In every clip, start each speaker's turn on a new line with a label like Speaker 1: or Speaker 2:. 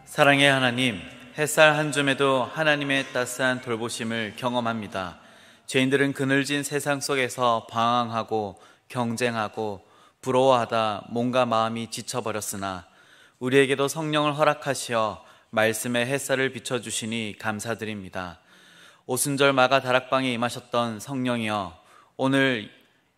Speaker 1: 사랑의 하나님, 햇살 한 줌에도 하나님의 따스한 돌보심을 경험합니다. 죄인들은 그늘진 세상 속에서 방황하고 경쟁하고 부러워하다 몸과 마음이 지쳐버렸으나 우리에게도 성령을 허락하시어 말씀의 햇살을 비춰주시니 감사드립니다. 오순절 마가 다락방에 임하셨던 성령이여, 오늘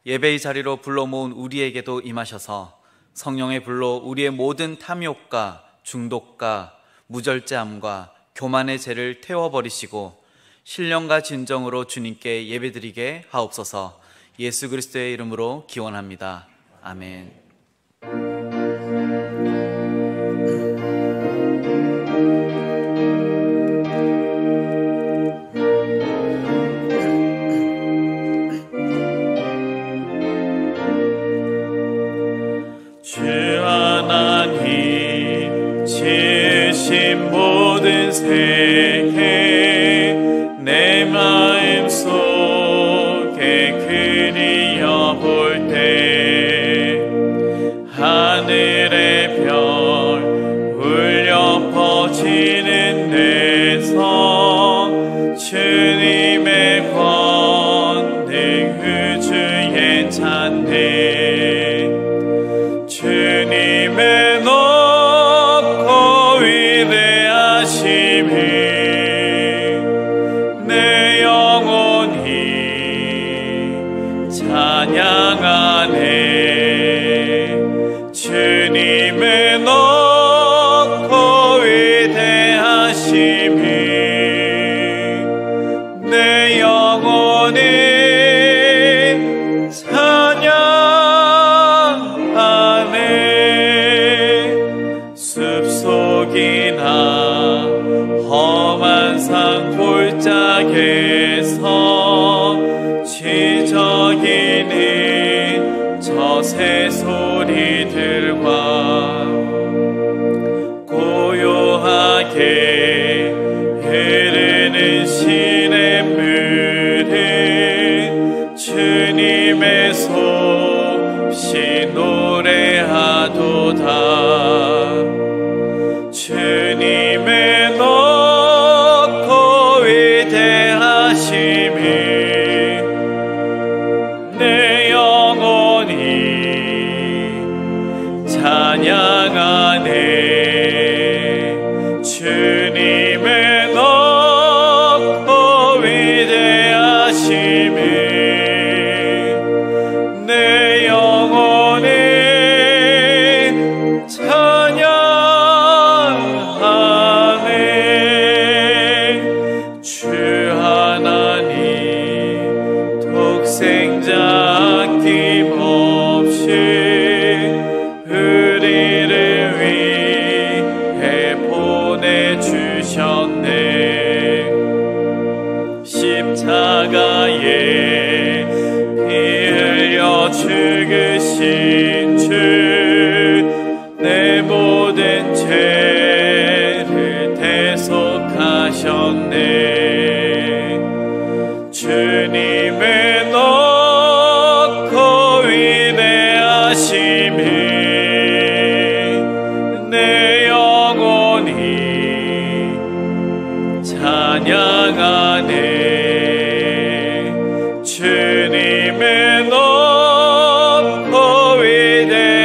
Speaker 1: 예배의 자리로 불러 모은 우리에게도 임하셔서 성령의 불로 우리의 모든 탐욕과 중독과 무절제함과 교만의 죄를 태워버리시고 신령과 진정으로 주님께 예배드리게 하옵소서. 예수 그리스도의 이름으로 기원합니다. 아멘.
Speaker 2: 주 하나님 지으신 모든 세계 내 마음 속에 그리워볼 때 하늘의 별 울려 퍼지는 데서 주님의 권능 우주에 찬네. 주님의 높고 위대하심이 내 영혼이 찬양하네. 주님의 높고 위대하심이 내 영혼이 숲속이나 험한 산 골짜기에서 지저귀는 저 새소리들과 고요하게 흐르는 시냇물은 주님의 솜씨 노래하도다. 주님의 높고 위대하심이 내 영혼이 찬양하네. 주님의 높고 위대하심이 내 영혼이 주 하나님 독생자 아낌없이 우리를 위해 보내주셨네. 십자가에 피 흘려 죽으신 주 내 모든 죄를 대속하셨네. 주님의 높고 위대하심이 내 영혼이 찬양하네. 주님의 높고 위대하심이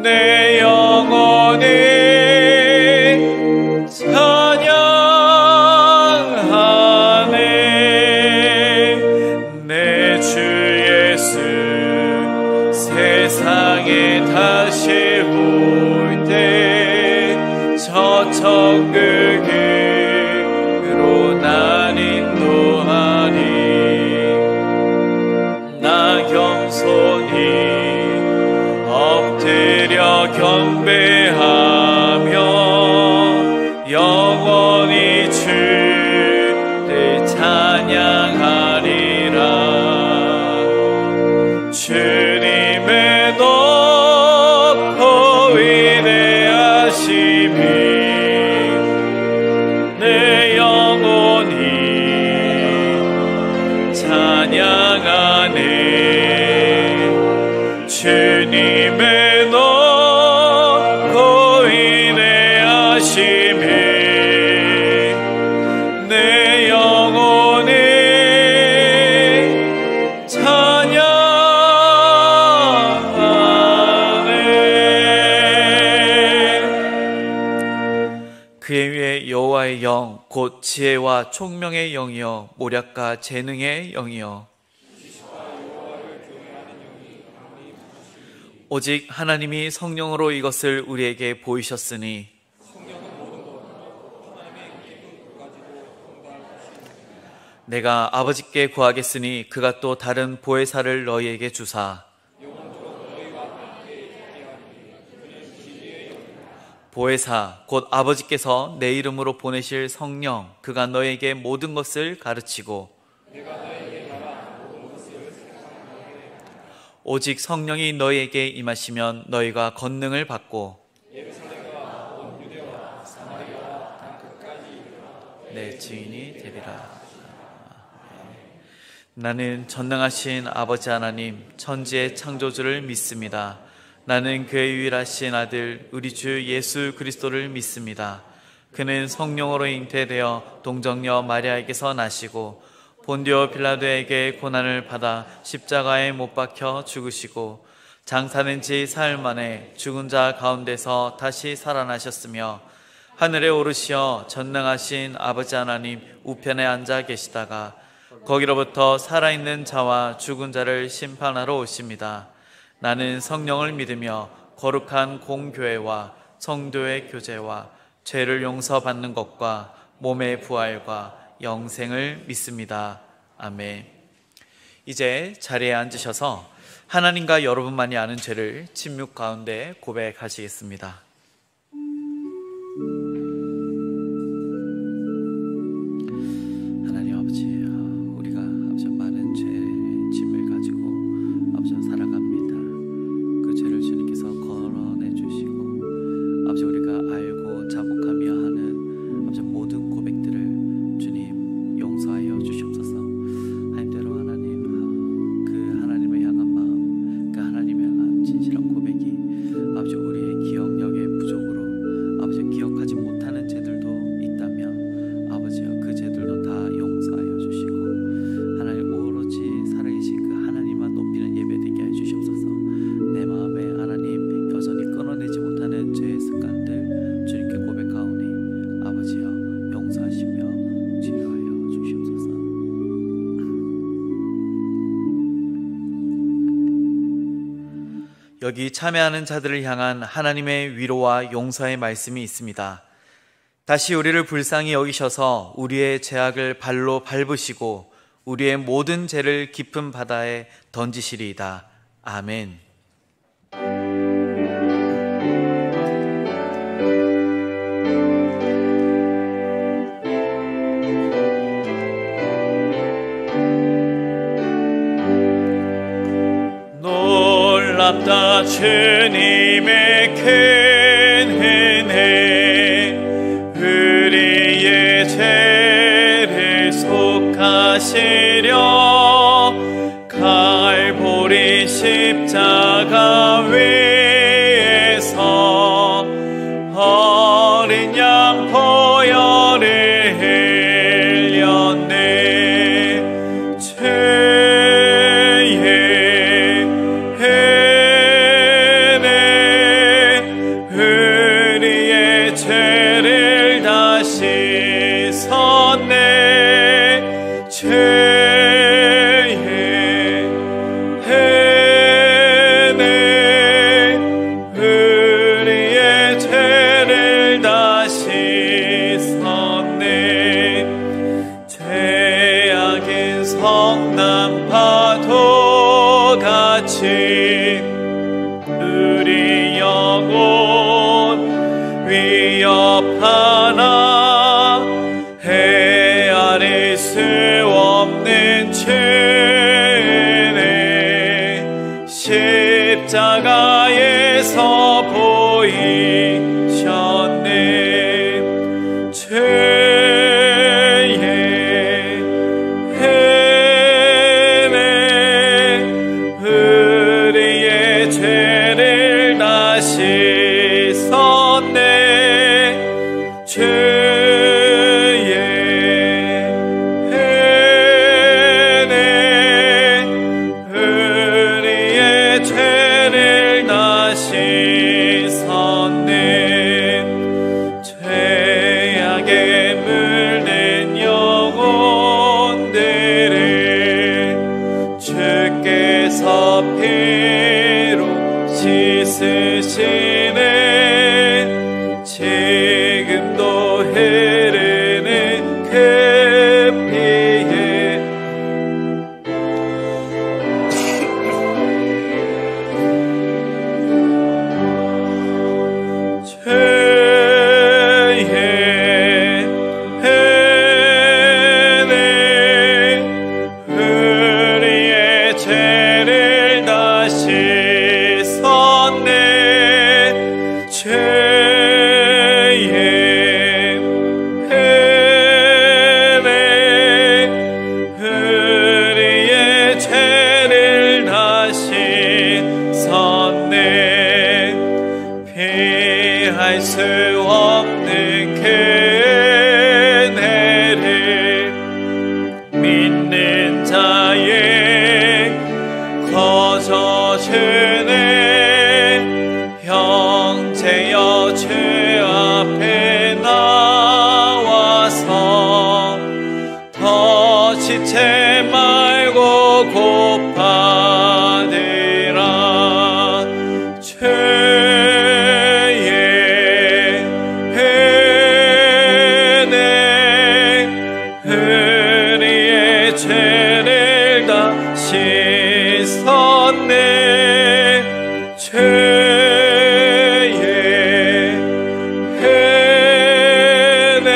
Speaker 2: 내 영혼이 세상에 다시 올 때 저 천국으로 날 인도하리. 나 겸손히 엎드려 경배하며 영원히 주를 찬양하리라. 주님의 높고 위대하심이 내 영혼이 찬양하네. 주님의 높고
Speaker 1: 여호와의 영 곧 지혜와 총명의 영이여 모략과 재능의 영이여 오직 하나님이 성령으로 이것을 우리에게 보이셨으니 내가 아버지께 구하겠으니 그가 또 다른 보혜사를 너희에게 주사 보혜사 곧 아버지께서 내 이름으로 보내실 성령 그가 너에게 모든 것을 가르치고 오직 성령이 너희에게 임하시면 너희가 권능을 받고 내 증인이 되리라. 나는 전능하신 아버지 하나님 천지의 창조주를 믿습니다. 나는 그의 유일하신 아들 우리 주 예수 그리스도를 믿습니다. 그는 성령으로 잉태되어 동정녀 마리아에게서 나시고 본디오 빌라도에게 고난을 받아 십자가에 못 박혀 죽으시고 장사된 지 사흘 만에 죽은 자 가운데서 다시 살아나셨으며 하늘에 오르시어 전능하신 아버지 하나님 우편에 앉아 계시다가 거기로부터 살아있는 자와 죽은 자를 심판하러 오십니다. 나는 성령을 믿으며 거룩한 공교회와 성도의 교제와 죄를 용서받는 것과 몸의 부활과 영생을 믿습니다. 아멘. 이제 자리에 앉으셔서 하나님과 여러분만이 아는 죄를 침묵 가운데 고백하시겠습니다. 하나님 아버지, 우리가 아버지 많은 죄의 짐을 가지고 아버지 살아갑니다. 그 죄를 주님께서 걸어내 주시고 아버지 우리가 알고 자복하며 하는 아버지 모든 고백들을 주님 용서하여 주시옵소서. 하나님대로 하나님 그 하나님을 향한 마음, 그 하나님을 향한 진실한 고백이 아버지 우리의 기억력의 부족으로 아버지 기억하지 못하는 죄들도 있다면 아버지여 그 죄들도 다 용서하여 주시고 하나님 오로지 살아계신 그 하나님만 높이는 예배되게 해 주시옵소서. 내 마음에 하나님 여전히 끊어내지 못하는 죄의 습관들 주님께 고백하오니 아버지여 용서하시며 치료하여 주시옵소서. 여기 참여하는 자들을 향한 하나님의 위로와 용서의 말씀이 있습니다. 다시 우리를 불쌍히 여기셔서 우리의 죄악을 발로 밟으시고 우리의 모든 죄를 깊은 바다에 던지시리이다. 아멘.
Speaker 2: 놀랍다 주님의 큰 은혜 우리의 죄를 속하시려 갈보리 십자가 위에서 어린 양 보혈을 흘렸네. 우리 영혼 위협하나 헤아릴 수 없는 죄는 십자가에서 보이셨네. 죄의 해는 우리의 죄를 다 씻었네. 죄의 해는 우리의 죄를 다 씻었네. 죄악의 우리의 죄를 다시 섰네. 죄의 우리의 죄를 다시 섰네. 피할 수 없는 그 은혜를 믿는 자의 거저주네. 형제여 주 앞에 나와서 더 지체 말고 고파되라. 죄의 은혜 우리의 죄를 다시 섰네. 죄의 은혜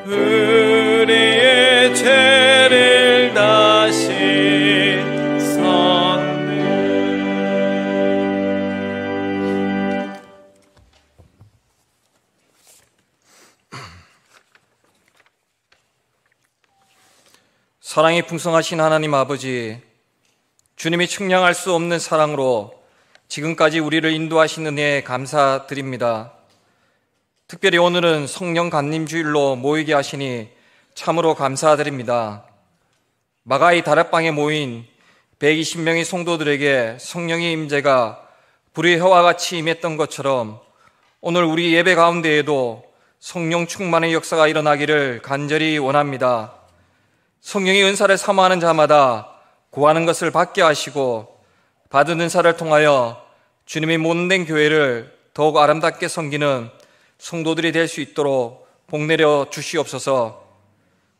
Speaker 2: 우리의 죄를 다시 섰네.
Speaker 3: 사랑이 풍성하신 하나님 아버지, 주님이 측량할 수 없는 사랑으로 지금까지 우리를 인도하신 은혜에 감사드립니다. 특별히 오늘은 성령 감림주일로 모이게 하시니 참으로 감사드립니다. 마가이 다락방에 모인 120명의 성도들에게 성령의 임재가 불의 해와 같이 임했던 것처럼 오늘 우리 예배 가운데에도 성령 충만의 역사가 일어나기를 간절히 원합니다. 성령의 은사를 사모하는 자마다 구하는 것을 받게 하시고 받은 은사를 통하여 주님의 몸된 교회를 더욱 아름답게 섬기는 성도들이 될 수 있도록 복내려 주시옵소서.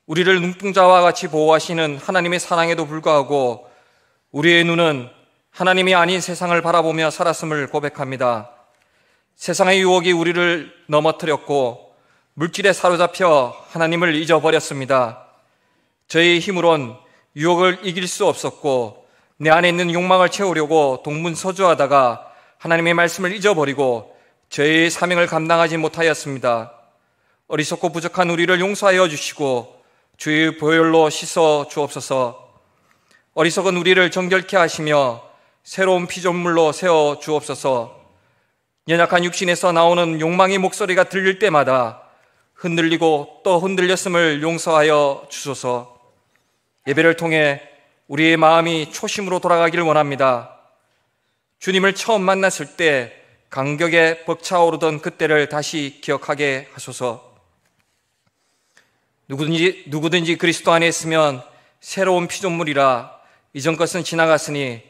Speaker 3: 우리를 눈동자와 같이 보호하시는 하나님의 사랑에도 불구하고 우리의 눈은 하나님이 아닌 세상을 바라보며 살았음을 고백합니다. 세상의 유혹이 우리를 넘어뜨렸고 물질에 사로잡혀 하나님을 잊어버렸습니다. 저희의 힘으론 유혹을 이길 수 없었고 내 안에 있는 욕망을 채우려고 동분서주하다가 하나님의 말씀을 잊어버리고 저희의 사명을 감당하지 못하였습니다. 어리석고 부족한 우리를 용서하여 주시고 주의 보혈로 씻어 주옵소서. 어리석은 우리를 정결케 하시며 새로운 피조물로 세워 주옵소서. 연약한 육신에서 나오는 욕망의 목소리가 들릴 때마다 흔들리고 또 흔들렸음을 용서하여 주소서. 예배를 통해 우리의 마음이 초심으로 돌아가기를 원합니다. 주님을 처음 만났을 때 감격에 벅차오르던 그때를 다시 기억하게 하소서. 누구든지 그리스도 안에 있으면 새로운 피조물이라 이전 것은 지나갔으니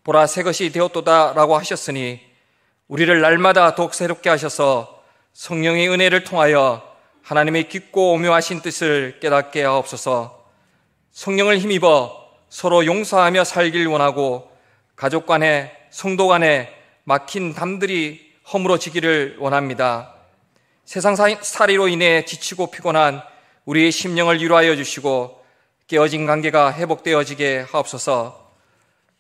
Speaker 3: 보라 새 것이 되었도다 라고 하셨으니 우리를 날마다 더욱 새롭게 하셔서 성령의 은혜를 통하여 하나님의 깊고 오묘하신 뜻을 깨닫게 하옵소서. 성령을 힘입어 서로 용서하며 살길 원하고 가족 간에 성도 간에 막힌 담들이 허물어지기를 원합니다. 세상살이로 인해 지치고 피곤한 우리의 심령을 위로하여 주시고 깨어진 관계가 회복되어지게 하옵소서.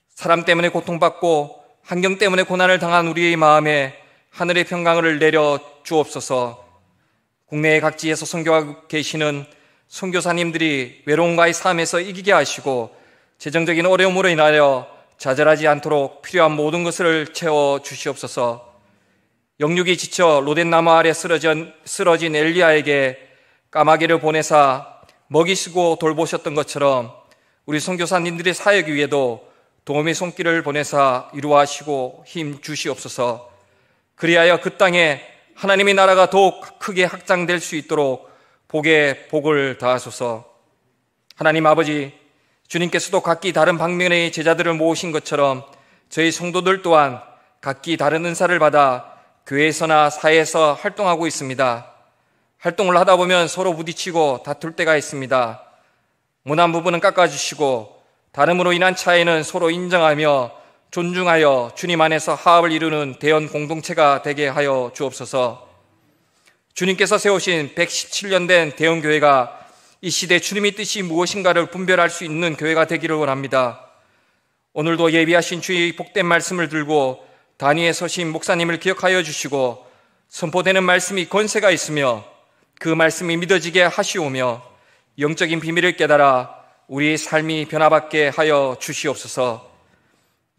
Speaker 3: 사람 때문에 고통받고 환경 때문에 고난을 당한 우리의 마음에 하늘의 평강을 내려 주옵소서. 국내의 각지에서 선교하고 계시는 선교사님들이 외로움과의 삶에서 이기게 하시고 재정적인 어려움으로 인하여 좌절하지 않도록 필요한 모든 것을 채워 주시옵소서. 영육이 지쳐 로덴나무 아래 쓰러진 엘리야에게 까마귀를 보내사 먹이 쓰고 돌보셨던 것처럼 우리 선교사님들의 사역 위에도 도움의 손길을 보내사 이루하시고 힘 주시옵소서. 그리하여 그 땅에 하나님의 나라가 더욱 크게 확장될 수 있도록 복에 복을 다하소서. 하나님 아버지, 주님께서도 각기 다른 방면의 제자들을 모으신 것처럼 저희 성도들 또한 각기 다른 은사를 받아 교회에서나 사회에서 활동하고 있습니다. 활동을 하다 보면 서로 부딪히고 다툴 때가 있습니다. 못한 부분은 깎아주시고 다름으로 인한 차이는 서로 인정하며 존중하여 주님 안에서 화합을 이루는 대연 공동체가 되게 하여 주옵소서. 주님께서 세우신 117년 된 대연교회가 이 시대 주님의 뜻이 무엇인가를 분별할 수 있는 교회가 되기를 원합니다. 오늘도 예비하신 주의 복된 말씀을 들고 단위에 서신 목사님을 기억하여 주시고 선포되는 말씀이 권세가 있으며 그 말씀이 믿어지게 하시오며 영적인 비밀을 깨달아 우리의 삶이 변화받게 하여 주시옵소서.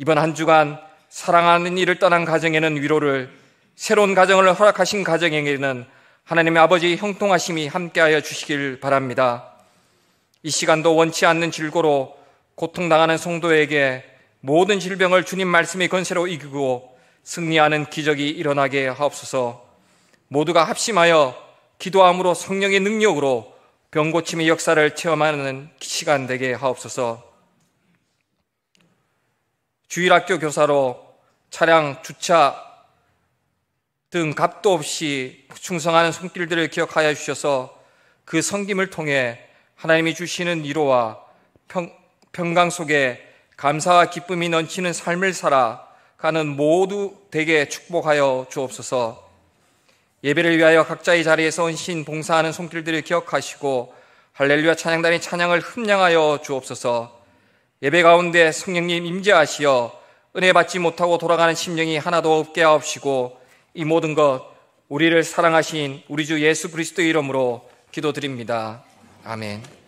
Speaker 3: 이번 한 주간 사랑하는 이를 떠난 가정에는 위로를, 새로운 가정을 허락하신 가정에게는 하나님의 아버지의 형통하심이 함께하여 주시길 바랍니다. 이 시간도 원치 않는 질고로 고통당하는 성도에게 모든 질병을 주님 말씀의 권세로 이기고 승리하는 기적이 일어나게 하옵소서. 모두가 합심하여 기도함으로 성령의 능력으로 병고침의 역사를 체험하는 시간 되게 하옵소서. 주일학교 교사로 차량 주차 등 값도 없이 충성하는 손길들을 기억하여 주셔서 그 섬김을 통해 하나님이 주시는 위로와 평강 속에 감사와 기쁨이 넘치는 삶을 살아가는 모두 되게 축복하여 주옵소서. 예배를 위하여 각자의 자리에서 헌신 봉사하는 손길들을 기억하시고 할렐루야 찬양단의 찬양을 흠량하여 주옵소서. 예배 가운데 성령님 임재하시어 은혜 받지 못하고 돌아가는 심령이 하나도 없게 하옵시고 이 모든 것 우리를 사랑하신 우리 주 예수 그리스도의 이름으로 기도드립니다. 아멘.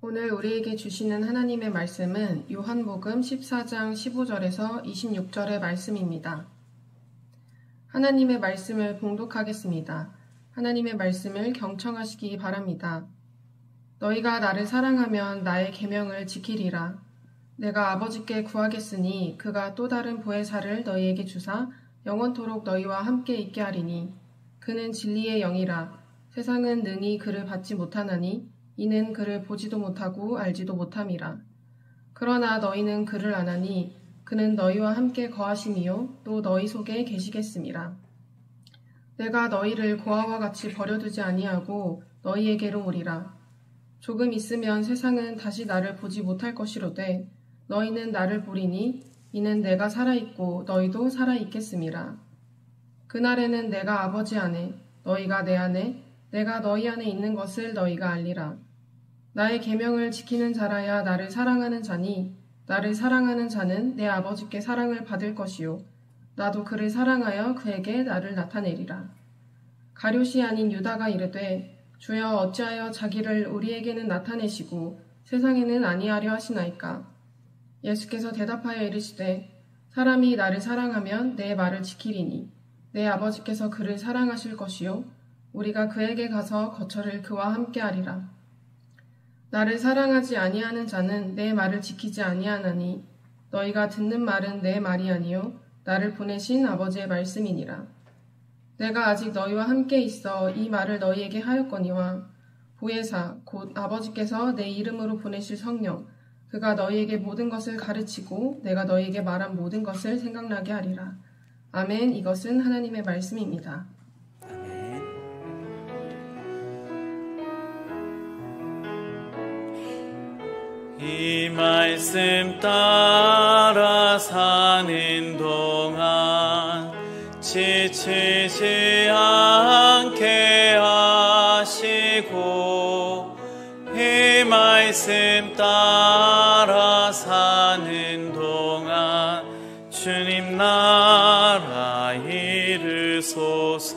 Speaker 4: 오늘 우리에게 주시는 하나님의 말씀은 요한복음 14장 15절에서 26절의 말씀입니다. 하나님의 말씀을 봉독하겠습니다. 하나님의 말씀을 경청하시기 바랍니다. 너희가 나를 사랑하면 나의 계명을 지키리라. 내가 아버지께 구하겠으니 그가 또 다른 보혜사를 너희에게 주사 영원토록 너희와 함께 있게 하리니 그는 진리의 영이라. 세상은 능히 그를 받지 못하나니 이는 그를 보지도 못하고 알지도 못함이라. 그러나 너희는 그를 아나니 그는 너희와 함께 거하심이요 또 너희 속에 계시겠음이라. 내가 너희를 고아와 같이 버려두지 아니하고 너희에게로 오리라. 조금 있으면 세상은 다시 나를 보지 못할 것이로되 너희는 나를 보리니 이는 내가 살아있고 너희도 살아있겠음이라. 그날에는 내가 아버지 안에 너희가 내 안에 내가 너희 안에 있는 것을 너희가 알리라. 나의 계명을 지키는 자라야 나를 사랑하는 자니 나를 사랑하는 자는 내 아버지께 사랑을 받을 것이요 나도 그를 사랑하여 그에게 나를 나타내리라. 가룟이 아닌 유다가 이르되 주여 어찌하여 자기를 우리에게는 나타내시고 세상에는 아니하려 하시나이까. 예수께서 대답하여 이르시되 사람이 나를 사랑하면 내 말을 지키리니 내 아버지께서 그를 사랑하실 것이요 우리가 그에게 가서 거처를 그와 함께 하리라. 나를 사랑하지 아니하는 자는 내 말을 지키지 아니하나니 너희가 듣는 말은 내 말이 아니요 나를 보내신 아버지의 말씀이니라. 내가 아직 너희와 함께 있어 이 말을 너희에게 하였거니와 보혜사 곧 아버지께서 내 이름으로 보내실 성령 그가 너희에게 모든 것을 가르치고 내가 너희에게 말한 모든 것을 생각나게 하리라. 아멘. 이것은 하나님의 말씀입니다.
Speaker 1: 이 말씀 따라 사는 동안 지치지 않게 하시고 이 말씀 따라 사는 동안 주님 나라 이르소서.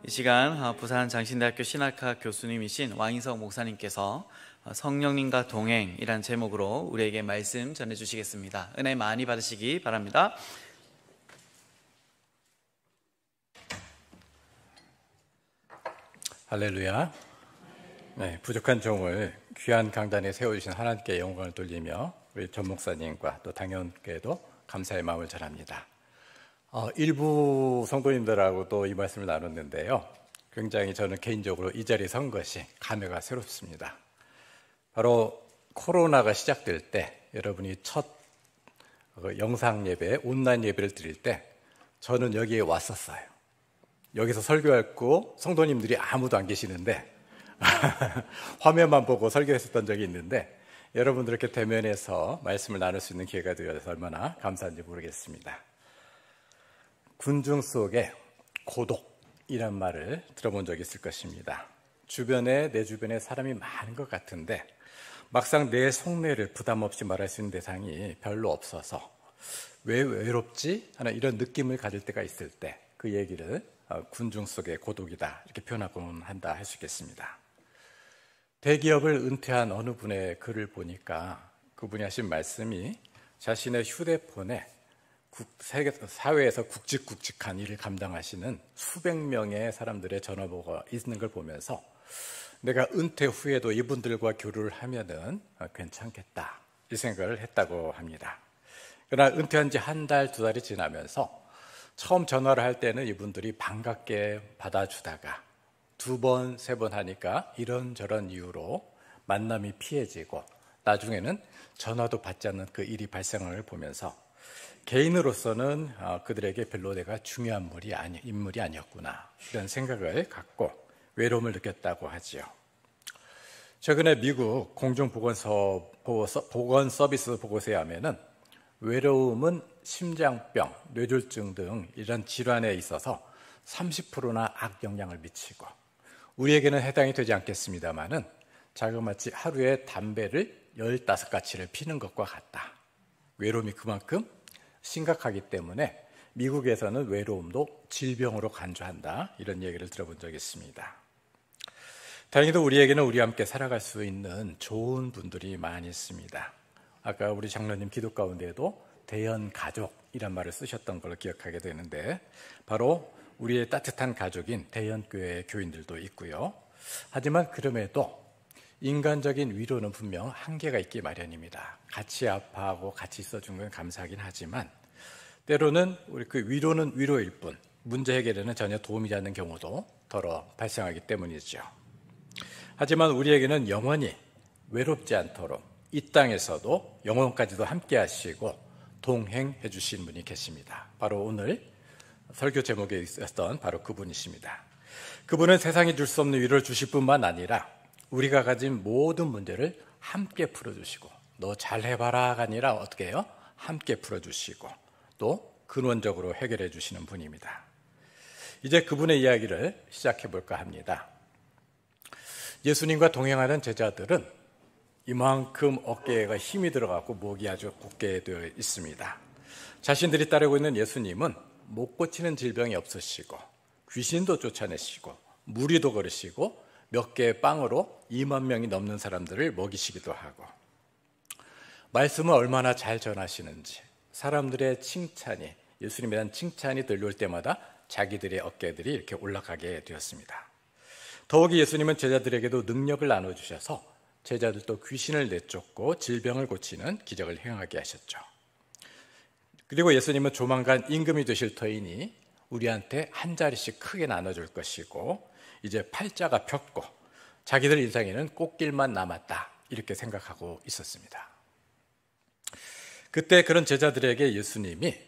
Speaker 1: 이 시간 부산 장신대학교 신학학 교수님이신 왕인석 목사님께서 성령님과 동행이란 제목으로 우리에게 말씀 전해주시겠습니다. 은혜 많이 받으시기 바랍니다.
Speaker 5: 할렐루야. 네, 부족한 종을 귀한 강단에 세워주신 하나님께 영광을 돌리며 우리 전 목사님과 또 당연께도 감사의 마음을 전합니다. 일부 성도님들하고도 이 말씀을 나눴는데요. 굉장히 저는 개인적으로 이 자리에 선 것이 감회가 새롭습니다. 바로 코로나가 시작될 때 여러분이 첫 영상 예배, 온라인 예배를 드릴 때 저는 여기에 왔었어요. 여기서 설교했고 성도님들이 아무도 안 계시는데 화면만 보고 설교했었던 적이 있는데 여러분들 이렇게 대면해서 말씀을 나눌 수 있는 기회가 되어서 얼마나 감사한지 모르겠습니다. 군중 속에 고독이란 말을 들어본 적이 있을 것입니다. 내 주변에 사람이 많은 것 같은데 막상 내 속내를 부담 없이 말할 수 있는 대상이 별로 없어서 왜 외롭지? 하는 이런 느낌을 가질 때가 있을 때 그 얘기를 군중 속의 고독이다 이렇게 표현하곤 한다 할 수 있겠습니다. 대기업을 은퇴한 어느 분의 글을 보니까 그분이 하신 말씀이 자신의 휴대폰에 사회에서 굵직굵직한 일을 감당하시는 수백 명의 사람들의 전화번호가 있는 걸 보면서 내가 은퇴 후에도 이분들과 교류를 하면은 괜찮겠다 이 생각을 했다고 합니다. 그러나 은퇴한 지 한 달, 두 달이 지나면서 처음 전화를 할 때는 이분들이 반갑게 받아주다가 두 번, 세 번 하니까 이런저런 이유로 만남이 피해지고 나중에는 전화도 받지 않는 그 일이 발생하는 걸 보면서 개인으로서는 그들에게 별로 내가 중요한 인물이 아니었구나 이런 생각을 갖고 외로움을 느꼈다고 하지요. 최근에 미국 공중보건서비스 보고서에 하면은 외로움은 심장병, 뇌졸중 등 이런 질환에 있어서 30%나 악영향을 미치고 우리에게는 해당이 되지 않겠습니다만은 자그마치 하루에 담배를 15가치를 피는 것과 같다. 외로움이 그만큼 심각하기 때문에 미국에서는 외로움도 질병으로 간주한다 이런 얘기를 들어본 적이 있습니다. 다행히도 우리에게는 우리와 함께 살아갈 수 있는 좋은 분들이 많이 있습니다. 아까 우리 장로님 기도 가운데에도 대연 가족이란 말을 쓰셨던 걸로 기억하게 되는데, 바로 우리의 따뜻한 가족인 대연교회 교인들도 있고요. 하지만 그럼에도 인간적인 위로는 분명 한계가 있기 마련입니다. 같이 아파하고 같이 있어준 건 감사하긴 하지만 때로는 우리 그 위로는 위로일 뿐 문제 해결에는 전혀 도움이 되지 않는 경우도 더러 발생하기 때문이죠. 하지만 우리에게는 영원히 외롭지 않도록 이 땅에서도 영원까지도 함께 하시고 동행해 주신 분이 계십니다. 바로 오늘 설교 제목에 있었던 바로 그분이십니다. 그분은 세상이 줄 수 없는 위로를 주실 뿐만 아니라 우리가 가진 모든 문제를 함께 풀어주시고, 너 잘해봐라가 아니라 어떻게 해요? 함께 풀어주시고 또 근원적으로 해결해 주시는 분입니다. 이제 그분의 이야기를 시작해 볼까 합니다. 예수님과 동행하는 제자들은 이만큼 어깨가 힘이 들어가고 목이 아주 굳게 되어 있습니다. 자신들이 따르고 있는 예수님은 못 고치는 질병이 없으시고 귀신도 쫓아내시고 무리도 거르시고 몇 개의 빵으로 2만 명이 넘는 사람들을 먹이시기도 하고, 말씀을 얼마나 잘 전하시는지 사람들의 칭찬이, 예수님에 대한 칭찬이 들려올 때마다 자기들의 어깨들이 이렇게 올라가게 되었습니다. 더욱이 예수님은 제자들에게도 능력을 나눠주셔서 제자들도 귀신을 내쫓고 질병을 고치는 기적을 행하게 하셨죠. 그리고 예수님은 조만간 임금이 되실 터이니 우리한테 한 자리씩 크게 나눠줄 것이고, 이제 팔자가 폈고 자기들 인생에는 꽃길만 남았다 이렇게 생각하고 있었습니다. 그때 그런 제자들에게 예수님이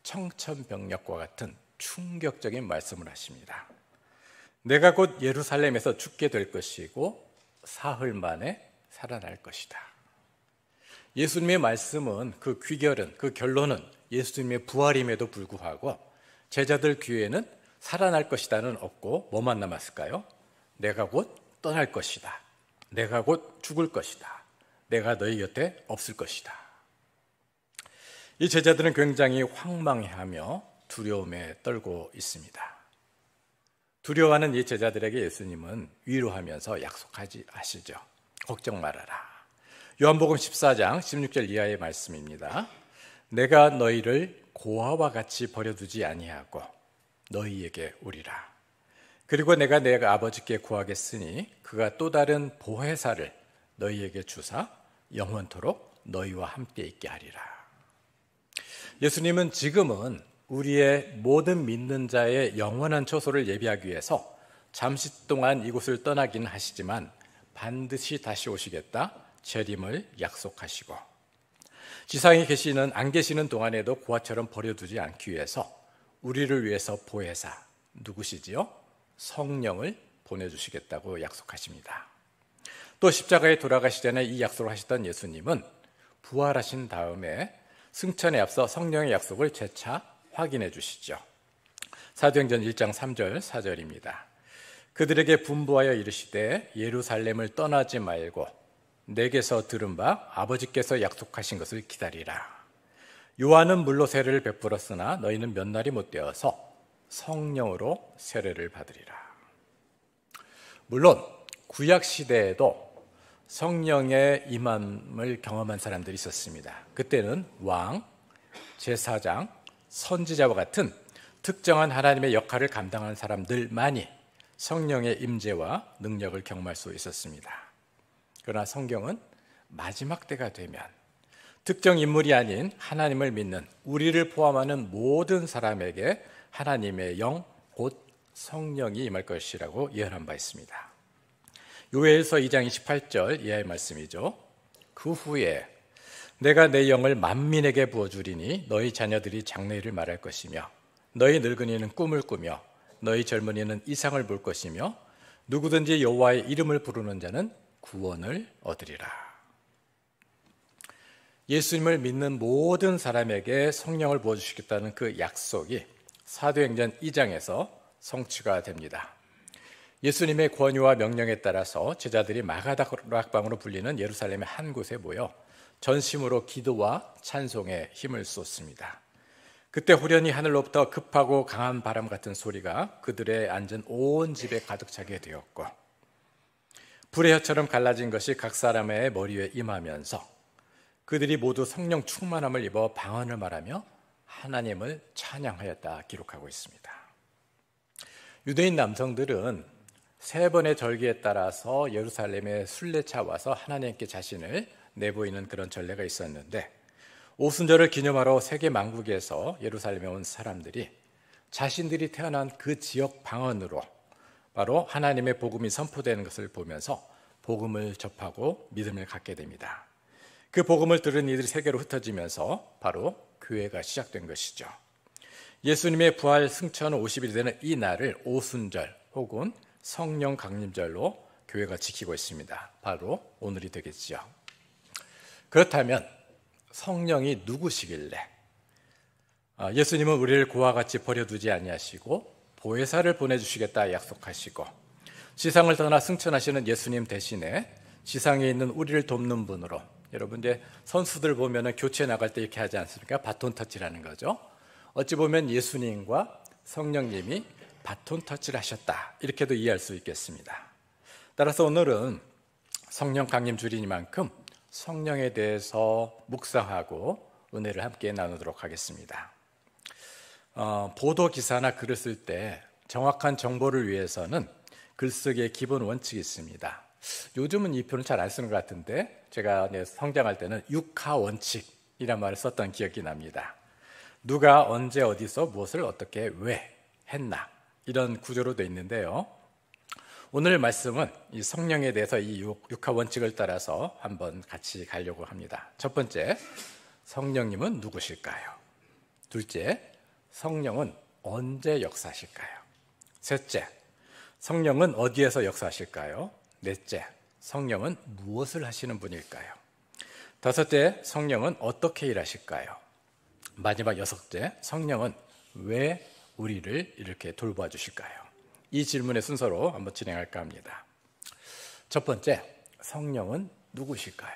Speaker 5: 청천벽력과 같은 충격적인 말씀을 하십니다. 내가 곧 예루살렘에서 죽게 될 것이고 사흘 만에 살아날 것이다. 예수님의 말씀은, 그 귀결은, 그 결론은 예수님의 부활임에도 불구하고 제자들 귀에는 살아날 것이다는 없고 뭐만 남았을까요? 내가 곧 떠날 것이다. 내가 곧 죽을 것이다. 내가 너희 곁에 없을 것이다. 이 제자들은 굉장히 황망해하며 두려움에 떨고 있습니다. 두려워하는 이 제자들에게 예수님은 위로하면서 약속하지 하시죠. 걱정 말아라. 요한복음 14장 16절 이하의 말씀입니다. 내가 너희를 고아와 같이 버려두지 아니하고 너희에게 오리라. 그리고 내가 아버지께 구하겠으니 그가 또 다른 보혜사를 너희에게 주사 영원토록 너희와 함께 있게 하리라. 예수님은 지금은 우리의 모든 믿는 자의 영원한 처소를 예비하기 위해서 잠시 동안 이곳을 떠나긴 하시지만 반드시 다시 오시겠다 재림을 약속하시고, 지상에 안 계시는 동안에도 고아처럼 버려두지 않기 위해서 우리를 위해서 보혜사, 누구시지요? 성령을 보내주시겠다고 약속하십니다. 또 십자가에 돌아가시 전에 이 약속을 하셨던 예수님은 부활하신 다음에 승천에 앞서 성령의 약속을 재차 확인해 주시죠. 사도행전 1장 3절 4절입니다. 그들에게 분부하여 이르시되 예루살렘을 떠나지 말고 내게서 들은 바 아버지께서 약속하신 것을 기다리라. 요한은 물로 세례를 베풀었으나 너희는 몇 날이 못 되어서 성령으로 세례를 받으리라. 물론 구약 시대에도 성령의 임함을 경험한 사람들이 있었습니다. 그때는 왕, 제사장, 선지자와 같은 특정한 하나님의 역할을 감당하는 사람들만이 성령의 임재와 능력을 경험할 수 있었습니다. 그러나 성경은 마지막 때가 되면 특정 인물이 아닌 하나님을 믿는 우리를 포함하는 모든 사람에게 하나님의 영, 곧 성령이 임할 것이라고 예언한 바 있습니다. 요엘서 2장 28절 이하의 말씀이죠. 그 후에 내가 내 영을 만민에게 부어주리니 너희 자녀들이 장래일을 말할 것이며 너희 늙은이는 꿈을 꾸며 너희 젊은이는 이상을 볼 것이며 누구든지 여호와의 이름을 부르는 자는 구원을 얻으리라. 예수님을 믿는 모든 사람에게 성령을 부어주시겠다는 그 약속이 사도행전 2장에서 성취가 됩니다. 예수님의 권유와 명령에 따라서 제자들이 마가다락방으로 불리는 예루살렘의 한 곳에 모여 전심으로 기도와 찬송에 힘을 쏟습니다. 그때 후련히 하늘로부터 급하고 강한 바람 같은 소리가 그들의 앉은 온 집에 가득 차게 되었고, 불의 혀처럼 갈라진 것이 각 사람의 머리 위에 임하면서 그들이 모두 성령 충만함을 입어 방언을 말하며 하나님을 찬양하였다 기록하고 있습니다. 유대인 남성들은 3번의 절기에 따라서 예루살렘에 순례차 와서 하나님께 자신을 내보이는 그런 전례가 있었는데, 오순절을 기념하러 세계 만국에서 예루살렘에 온 사람들이 자신들이 태어난 그 지역 방언으로 바로 하나님의 복음이 선포되는 것을 보면서 복음을 접하고 믿음을 갖게 됩니다. 그 복음을 들은 이들이 세계로 흩어지면서 바로 교회가 시작된 것이죠. 예수님의 부활 승천 50일이 되는 이 날을 오순절 혹은 성령 강림절로 교회가 지키고 있습니다. 바로 오늘이 되겠죠. 그렇다면 성령이 누구시길래 예수님은 우리를 고와 같이 버려두지 아니하시고 보혜사를 보내주시겠다 약속하시고 지상을 떠나 승천하시는 예수님 대신에 지상에 있는 우리를 돕는 분으로, 여러분 이제 선수들 보면 교체 나갈 때 이렇게 하지 않습니까? 바톤 터치라는 거죠. 어찌 보면 예수님과 성령님이 바톤 터치를 하셨다, 이렇게도 이해할 수 있겠습니다. 따라서 오늘은 성령 강림 주일이니만큼 성령에 대해서 묵상하고 은혜를 함께 나누도록 하겠습니다. 보도 기사나 글을 쓸 때 정확한 정보를 위해서는 글쓰기의 기본 원칙이 있습니다. 요즘은 이 표현을 잘 안 쓰는 것 같은데 제가 성장할 때는 육하 원칙이란 말을 썼던 기억이 납니다. 누가 언제 어디서 무엇을 어떻게 왜 했나, 이런 구조로 되어 있는데요. 오늘 말씀은 이 성령에 대해서 이 육하 원칙을 따라서 한번 같이 가려고 합니다. 첫 번째, 성령님은 누구실까요? 둘째, 성령은 언제 역사하실까요? 셋째, 성령은 어디에서 역사하실까요? 넷째, 성령은 무엇을 하시는 분일까요? 다섯째, 성령은 어떻게 일하실까요? 마지막 여섯째, 성령은 왜 우리를 이렇게 돌봐 주실까요? 이 질문의 순서로 한번 진행할까 합니다. 첫 번째, 성령은 누구실까요?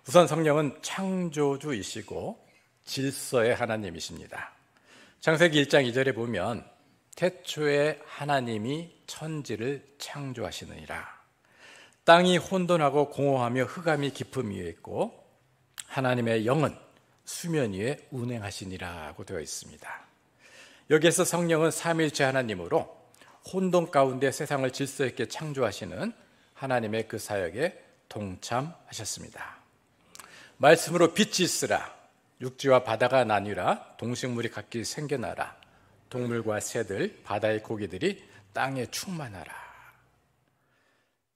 Speaker 5: 우선 성령은 창조주이시고 질서의 하나님이십니다. 창세기 1장 2절에 보면 태초에 하나님이 천지를 창조하시느니라. 땅이 혼돈하고 공허하며 흑암이 깊음 위에 있고 하나님의 영은 수면 위에 운행하시니라고 되어 있습니다. 여기에서 성령은 삼위일체 하나님으로 혼돈 가운데 세상을 질서 있게 창조하시는 하나님의 그 사역에 동참하셨습니다. 말씀으로 빛이 있으라, 육지와 바다가 나뉘라, 동식물이 각기 생겨나라, 동물과 새들, 바다의 고기들이 땅에 충만하라.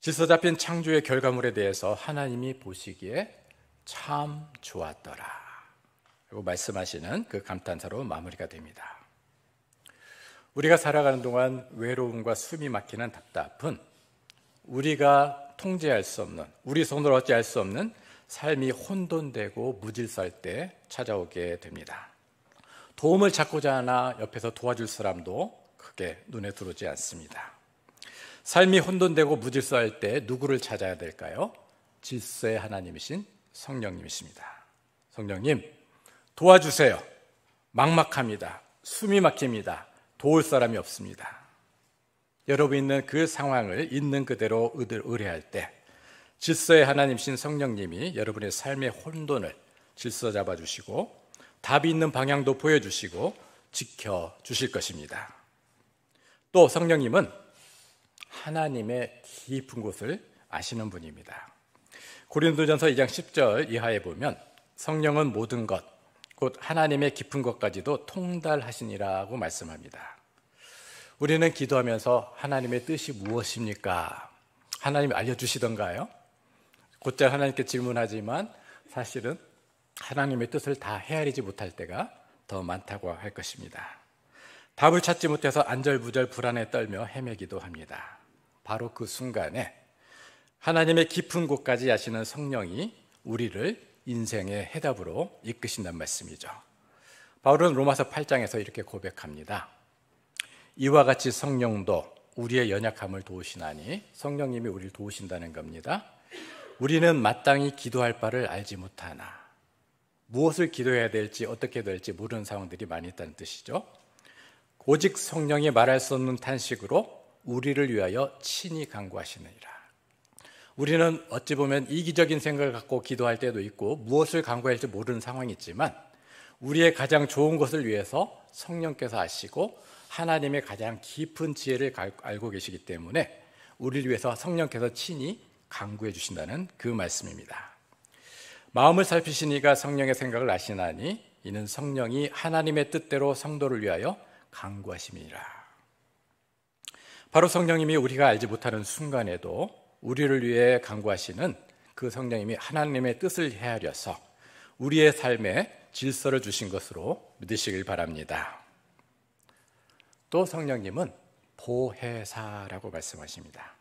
Speaker 5: 질서 잡힌 창조의 결과물에 대해서 하나님이 보시기에 참 좋았더라, 그리고 말씀하시는 그 감탄사로 마무리가 됩니다. 우리가 살아가는 동안 외로움과 숨이 막히는 답답은 우리가 통제할 수 없는, 우리 손으로 어찌할 수 없는 삶이 혼돈되고 무질서할 때 찾아오게 됩니다. 도움을 찾고자 하나 옆에서 도와줄 사람도 크게 눈에 들어오지 않습니다. 삶이 혼돈되고 무질서할 때 누구를 찾아야 될까요? 질서의 하나님이신 성령님이십니다. 성령님, 도와주세요. 막막합니다. 숨이 막힙니다. 도울 사람이 없습니다. 여러분 있는 그 상황을 있는 그대로 의뢰할 때 질서의 하나님이신 성령님이 여러분의 삶의 혼돈을 질서 잡아주시고 답이 있는 방향도 보여주시고 지켜주실 것입니다. 또 성령님은 하나님의 깊은 곳을 아시는 분입니다. 고린도전서 2장 10절 이하에 보면 성령은 모든 것, 곧 하나님의 깊은 것까지도 통달하시니라고 말씀합니다. 우리는 기도하면서 하나님의 뜻이 무엇입니까? 하나님이 알려주시던가요? 곧잘 하나님께 질문하지만 사실은 하나님의 뜻을 다 헤아리지 못할 때가 더 많다고 할 것입니다. 답을 찾지 못해서 안절부절 불안에 떨며 헤매기도 합니다. 바로 그 순간에 하나님의 깊은 곳까지 아시는 성령이 우리를 인생의 해답으로 이끄신단 말씀이죠. 바울은 로마서 8장에서 이렇게 고백합니다. 이와 같이 성령도 우리의 연약함을 도우시나니, 성령님이 우리를 도우신다는 겁니다. 우리는 마땅히 기도할 바를 알지 못하나, 무엇을 기도해야 될지 어떻게 될지 모르는 상황들이 많이 있다는 뜻이죠. 오직 성령이 말할 수 없는 탄식으로 우리를 위하여 친히 간구하시느니라. 우리는 어찌 보면 이기적인 생각을 갖고 기도할 때도 있고 무엇을 간구할지 모르는 상황이 있지만 우리의 가장 좋은 것을 위해서 성령께서 하시고 하나님의 가장 깊은 지혜를 알고 계시기 때문에 우리를 위해서 성령께서 친히 간구해 주신다는 그 말씀입니다. 마음을 살피신 이가 성령의 생각을 아시나니 이는 성령이 하나님의 뜻대로 성도를 위하여 간구하심이니라. 바로 성령님이 우리가 알지 못하는 순간에도 우리를 위해 간구하시는 그 성령님이 하나님의 뜻을 헤아려서 우리의 삶에 질서를 주신 것으로 믿으시길 바랍니다. 또 성령님은 보혜사라고 말씀하십니다.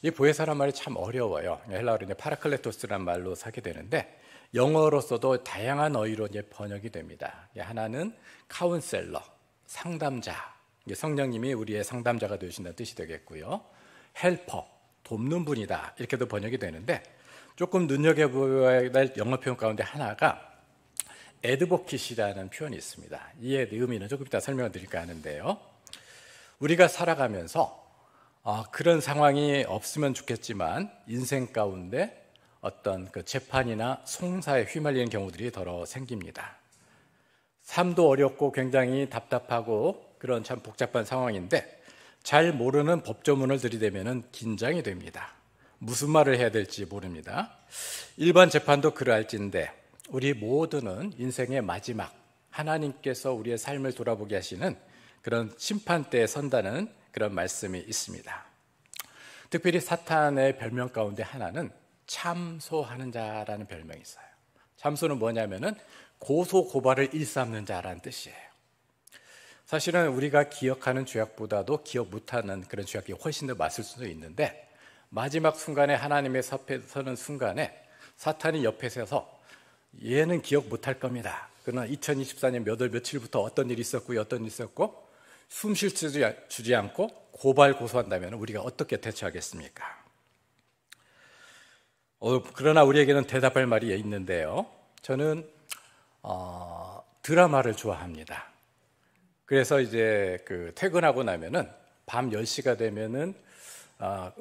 Speaker 5: 이 보혜사란 말이 참 어려워요. 헬라어로 파라클레토스란 말로 사게 되는데 영어로서도 다양한 어휘로 번역이 됩니다. 하나는 카운셀러, 상담자, 성령님이 우리의 상담자가 되신다는 뜻이 되겠고요. 헬퍼, 돕는 분이다, 이렇게도 번역이 되는데 조금 눈여겨보아야 될 영어 표현 가운데 하나가 애드보킷이라는 표현이 있습니다. 이의 의미는 조금 이따 설명을 드릴까 하는데요. 우리가 살아가면서 그런 상황이 없으면 좋겠지만 인생 가운데 어떤 그 재판이나 송사에 휘말리는 경우들이 더러 생깁니다. 삶도 어렵고 굉장히 답답하고 그런 참 복잡한 상황인데 잘 모르는 법조문을 들이대면 긴장이 됩니다. 무슨 말을 해야 될지 모릅니다. 일반 재판도 그러할진데 우리 모두는 인생의 마지막 하나님께서 우리의 삶을 돌아보게 하시는 그런 심판대에 선다는 그런 말씀이 있습니다. 특별히 사탄의 별명 가운데 하나는 참소하는 자라는 별명이 있어요. 참소는 뭐냐면은 고소 고발을 일삼는 자라는 뜻이에요. 사실은 우리가 기억하는 죄악보다도 기억 못하는 그런 죄악이 훨씬 더 많을 수도 있는데 마지막 순간에 하나님의 앞에 서는 순간에 사탄이 옆에 서서 얘는 기억 못할 겁니다. 그러나 2024년 몇 월 며칠부터 어떤 일이 있었고 어떤 일이 있었고 숨 쉴 수 주지 않고 고발 고소한다면 우리가 어떻게 대처하겠습니까? 그러나 우리에게는 대답할 말이 있는데요. 저는 드라마를 좋아합니다. 그래서 이제 퇴근하고 나면은 밤 10시가 되면은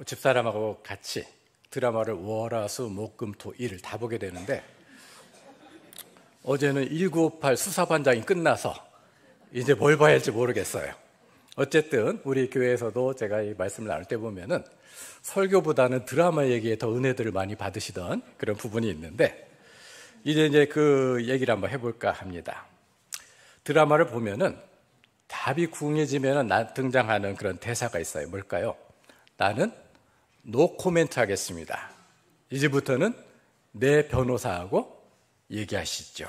Speaker 5: 집사람하고 같이 드라마를 월화수목금토일을 다 보게 되는데 어제는 1958 수사반장이 끝나서 이제 뭘 봐야 할지 모르겠어요. 어쨌든 우리 교회에서도 제가 이 말씀을 나눌 때 보면은 설교보다는 드라마 얘기에 더 은혜들을 많이 받으시던 그런 부분이 있는데 이제 그 얘기를 한번 해볼까 합니다. 드라마를 보면은 답이 궁해지면은 등장하는 그런 대사가 있어요. 뭘까요? 나는 노 코멘트 하겠습니다. 이제부터는 내 변호사하고 얘기하시죠.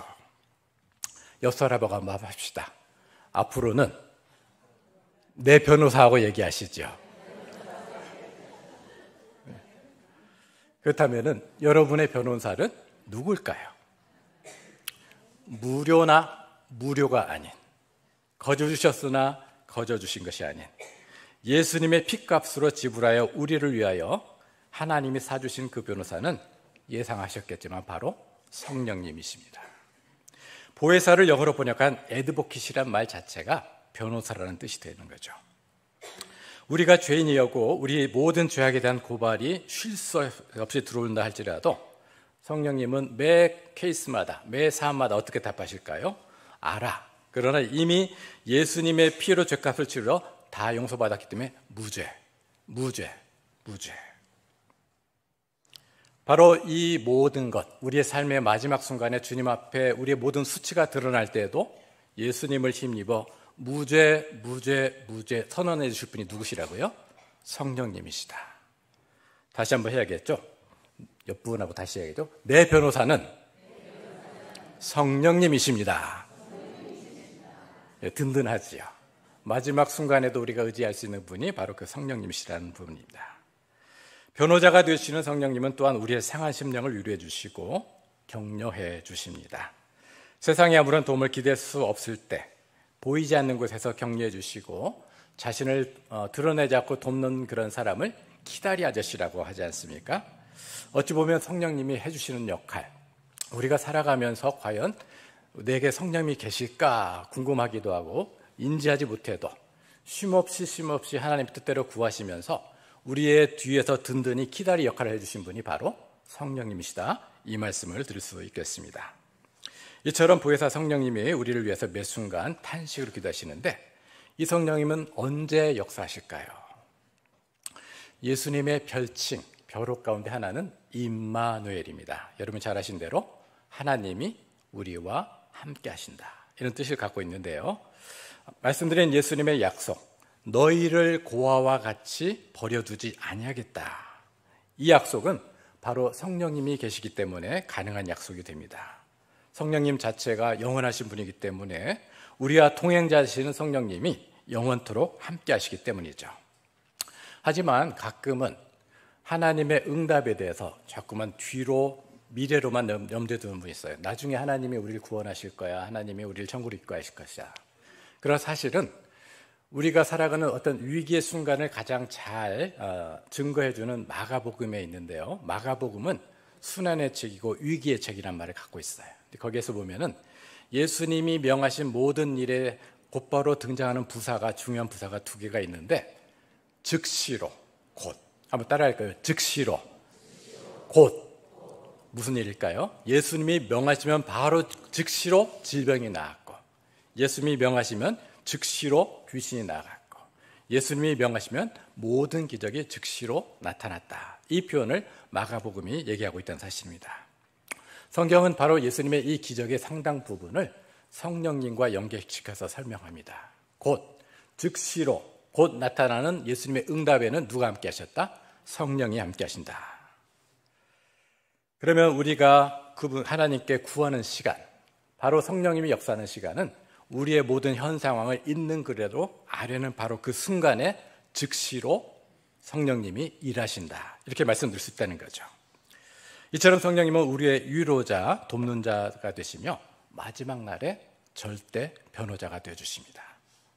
Speaker 5: 옆 사람하고 한번 합시다. 앞으로는 내 변호사하고 얘기하시죠. 그렇다면은 여러분의 변호사는 누굴까요? 무료나 무료가 아닌, 거저 주셨으나 거저 주신 것이 아닌 예수님의 핏값으로 지불하여 우리를 위하여 하나님이 사주신 그 변호사는 예상하셨겠지만 바로 성령님이십니다. 보혜사를 영어로 번역한 애드보킷이란 말 자체가 변호사라는 뜻이 되는 거죠. 우리가 죄인이었고 우리 모든 죄악에 대한 고발이 쉴 수 없이 들어온다 할지라도 성령님은 매 케이스마다 매 사안마다 어떻게 답하실까요? 알아. 그러나 이미 예수님의 피로 죄값을 치르러 다 용서받았기 때문에 무죄. 바로 이 모든 것, 우리의 삶의 마지막 순간에 주님 앞에 우리의 모든 수치가 드러날 때에도 예수님을 힘입어 무죄 선언해 주실 분이 누구시라고요? 성령님이시다. 다시 한번 해야겠죠? 옆부분하고 다시 해야겠죠? 내 변호사는 성령님이십니다. 든든하지요. 마지막 순간에도 우리가 의지할 수 있는 분이 바로 그 성령님이시라는 부분입니다. 변호자가 되시는 성령님은 또한 우리의 상한 심령을 위로해 주시고 격려해 주십니다. 세상에 아무런 도움을 기대할 수 없을 때 보이지 않는 곳에서 격려해 주시고 자신을 드러내지 않고 돕는 그런 사람을 기다리 아저씨라고 하지 않습니까? 어찌 보면 성령님이 해주시는 역할, 우리가 살아가면서 과연 내게 성령님이 계실까 궁금하기도 하고 인지하지 못해도 쉼없이 하나님 뜻대로 구하시면서 우리의 뒤에서 든든히 기다리 역할을 해주신 분이 바로 성령님이시다, 이 말씀을 드릴 수 있겠습니다. 이처럼 보혜사 성령님이 우리를 위해서 매 순간 탄식으로 기도하시는데, 이 성령님은 언제 역사하실까요? 예수님의 별칭, 벼룩 가운데 하나는 임마누엘입니다. 여러분 잘 아신 대로 하나님이 우리와 함께 하신다, 이런 뜻을 갖고 있는데요, 말씀드린 예수님의 약속, 너희를 고아와 같이 버려두지 아니하겠다, 이 약속은 바로 성령님이 계시기 때문에 가능한 약속이 됩니다. 성령님 자체가 영원하신 분이기 때문에 우리와 동행자이시는 성령님이 영원토록 함께 하시기 때문이죠. 하지만 가끔은 하나님의 응답에 대해서 자꾸만 뒤로, 미래로만 염두에 두는 분이 있어요. 나중에 하나님이 우리를 구원하실 거야, 하나님이 우리를 천국으로 이끌어가실 것이야. 그러나 사실은 우리가 살아가는 어떤 위기의 순간을 가장 잘 증거해주는 마가복음에 있는데요, 마가복음은 순환의 책이고 위기의 책이란 말을 갖고 있어요. 거기에서 보면은 예수님이 명하신 모든 일에 곧바로 등장하는 부사가, 중요한 부사가 두 개가 있는데, 즉시로, 곧. 한번 따라할까요? 즉시로, 곧. 무슨 일일까요? 예수님이 명하시면 바로 즉시로 질병이 나았고, 예수님이 명하시면 즉시로 귀신이 나갔고, 예수님이 명하시면 모든 기적이 즉시로 나타났다, 이 표현을 마가복음이 얘기하고 있다는 사실입니다. 성경은 바로 예수님의 이 기적의 상당 부분을 성령님과 연결시켜서 설명합니다. 곧, 즉시로, 곧 나타나는 예수님의 응답에는 누가 함께 하셨다? 성령이 함께 하신다. 그러면 우리가 그분 하나님께 구하는 시간, 바로 성령님이 역사하는 시간은 우리의 모든 현 상황을 있는 그대로 아뢰는 바로 그 순간에 즉시로 성령님이 일하신다, 이렇게 말씀드릴 수 있다는 거죠. 이처럼 성령님은 우리의 위로자, 돕는 자가 되시며 마지막 날에 절대 변호자가 되어주십니다.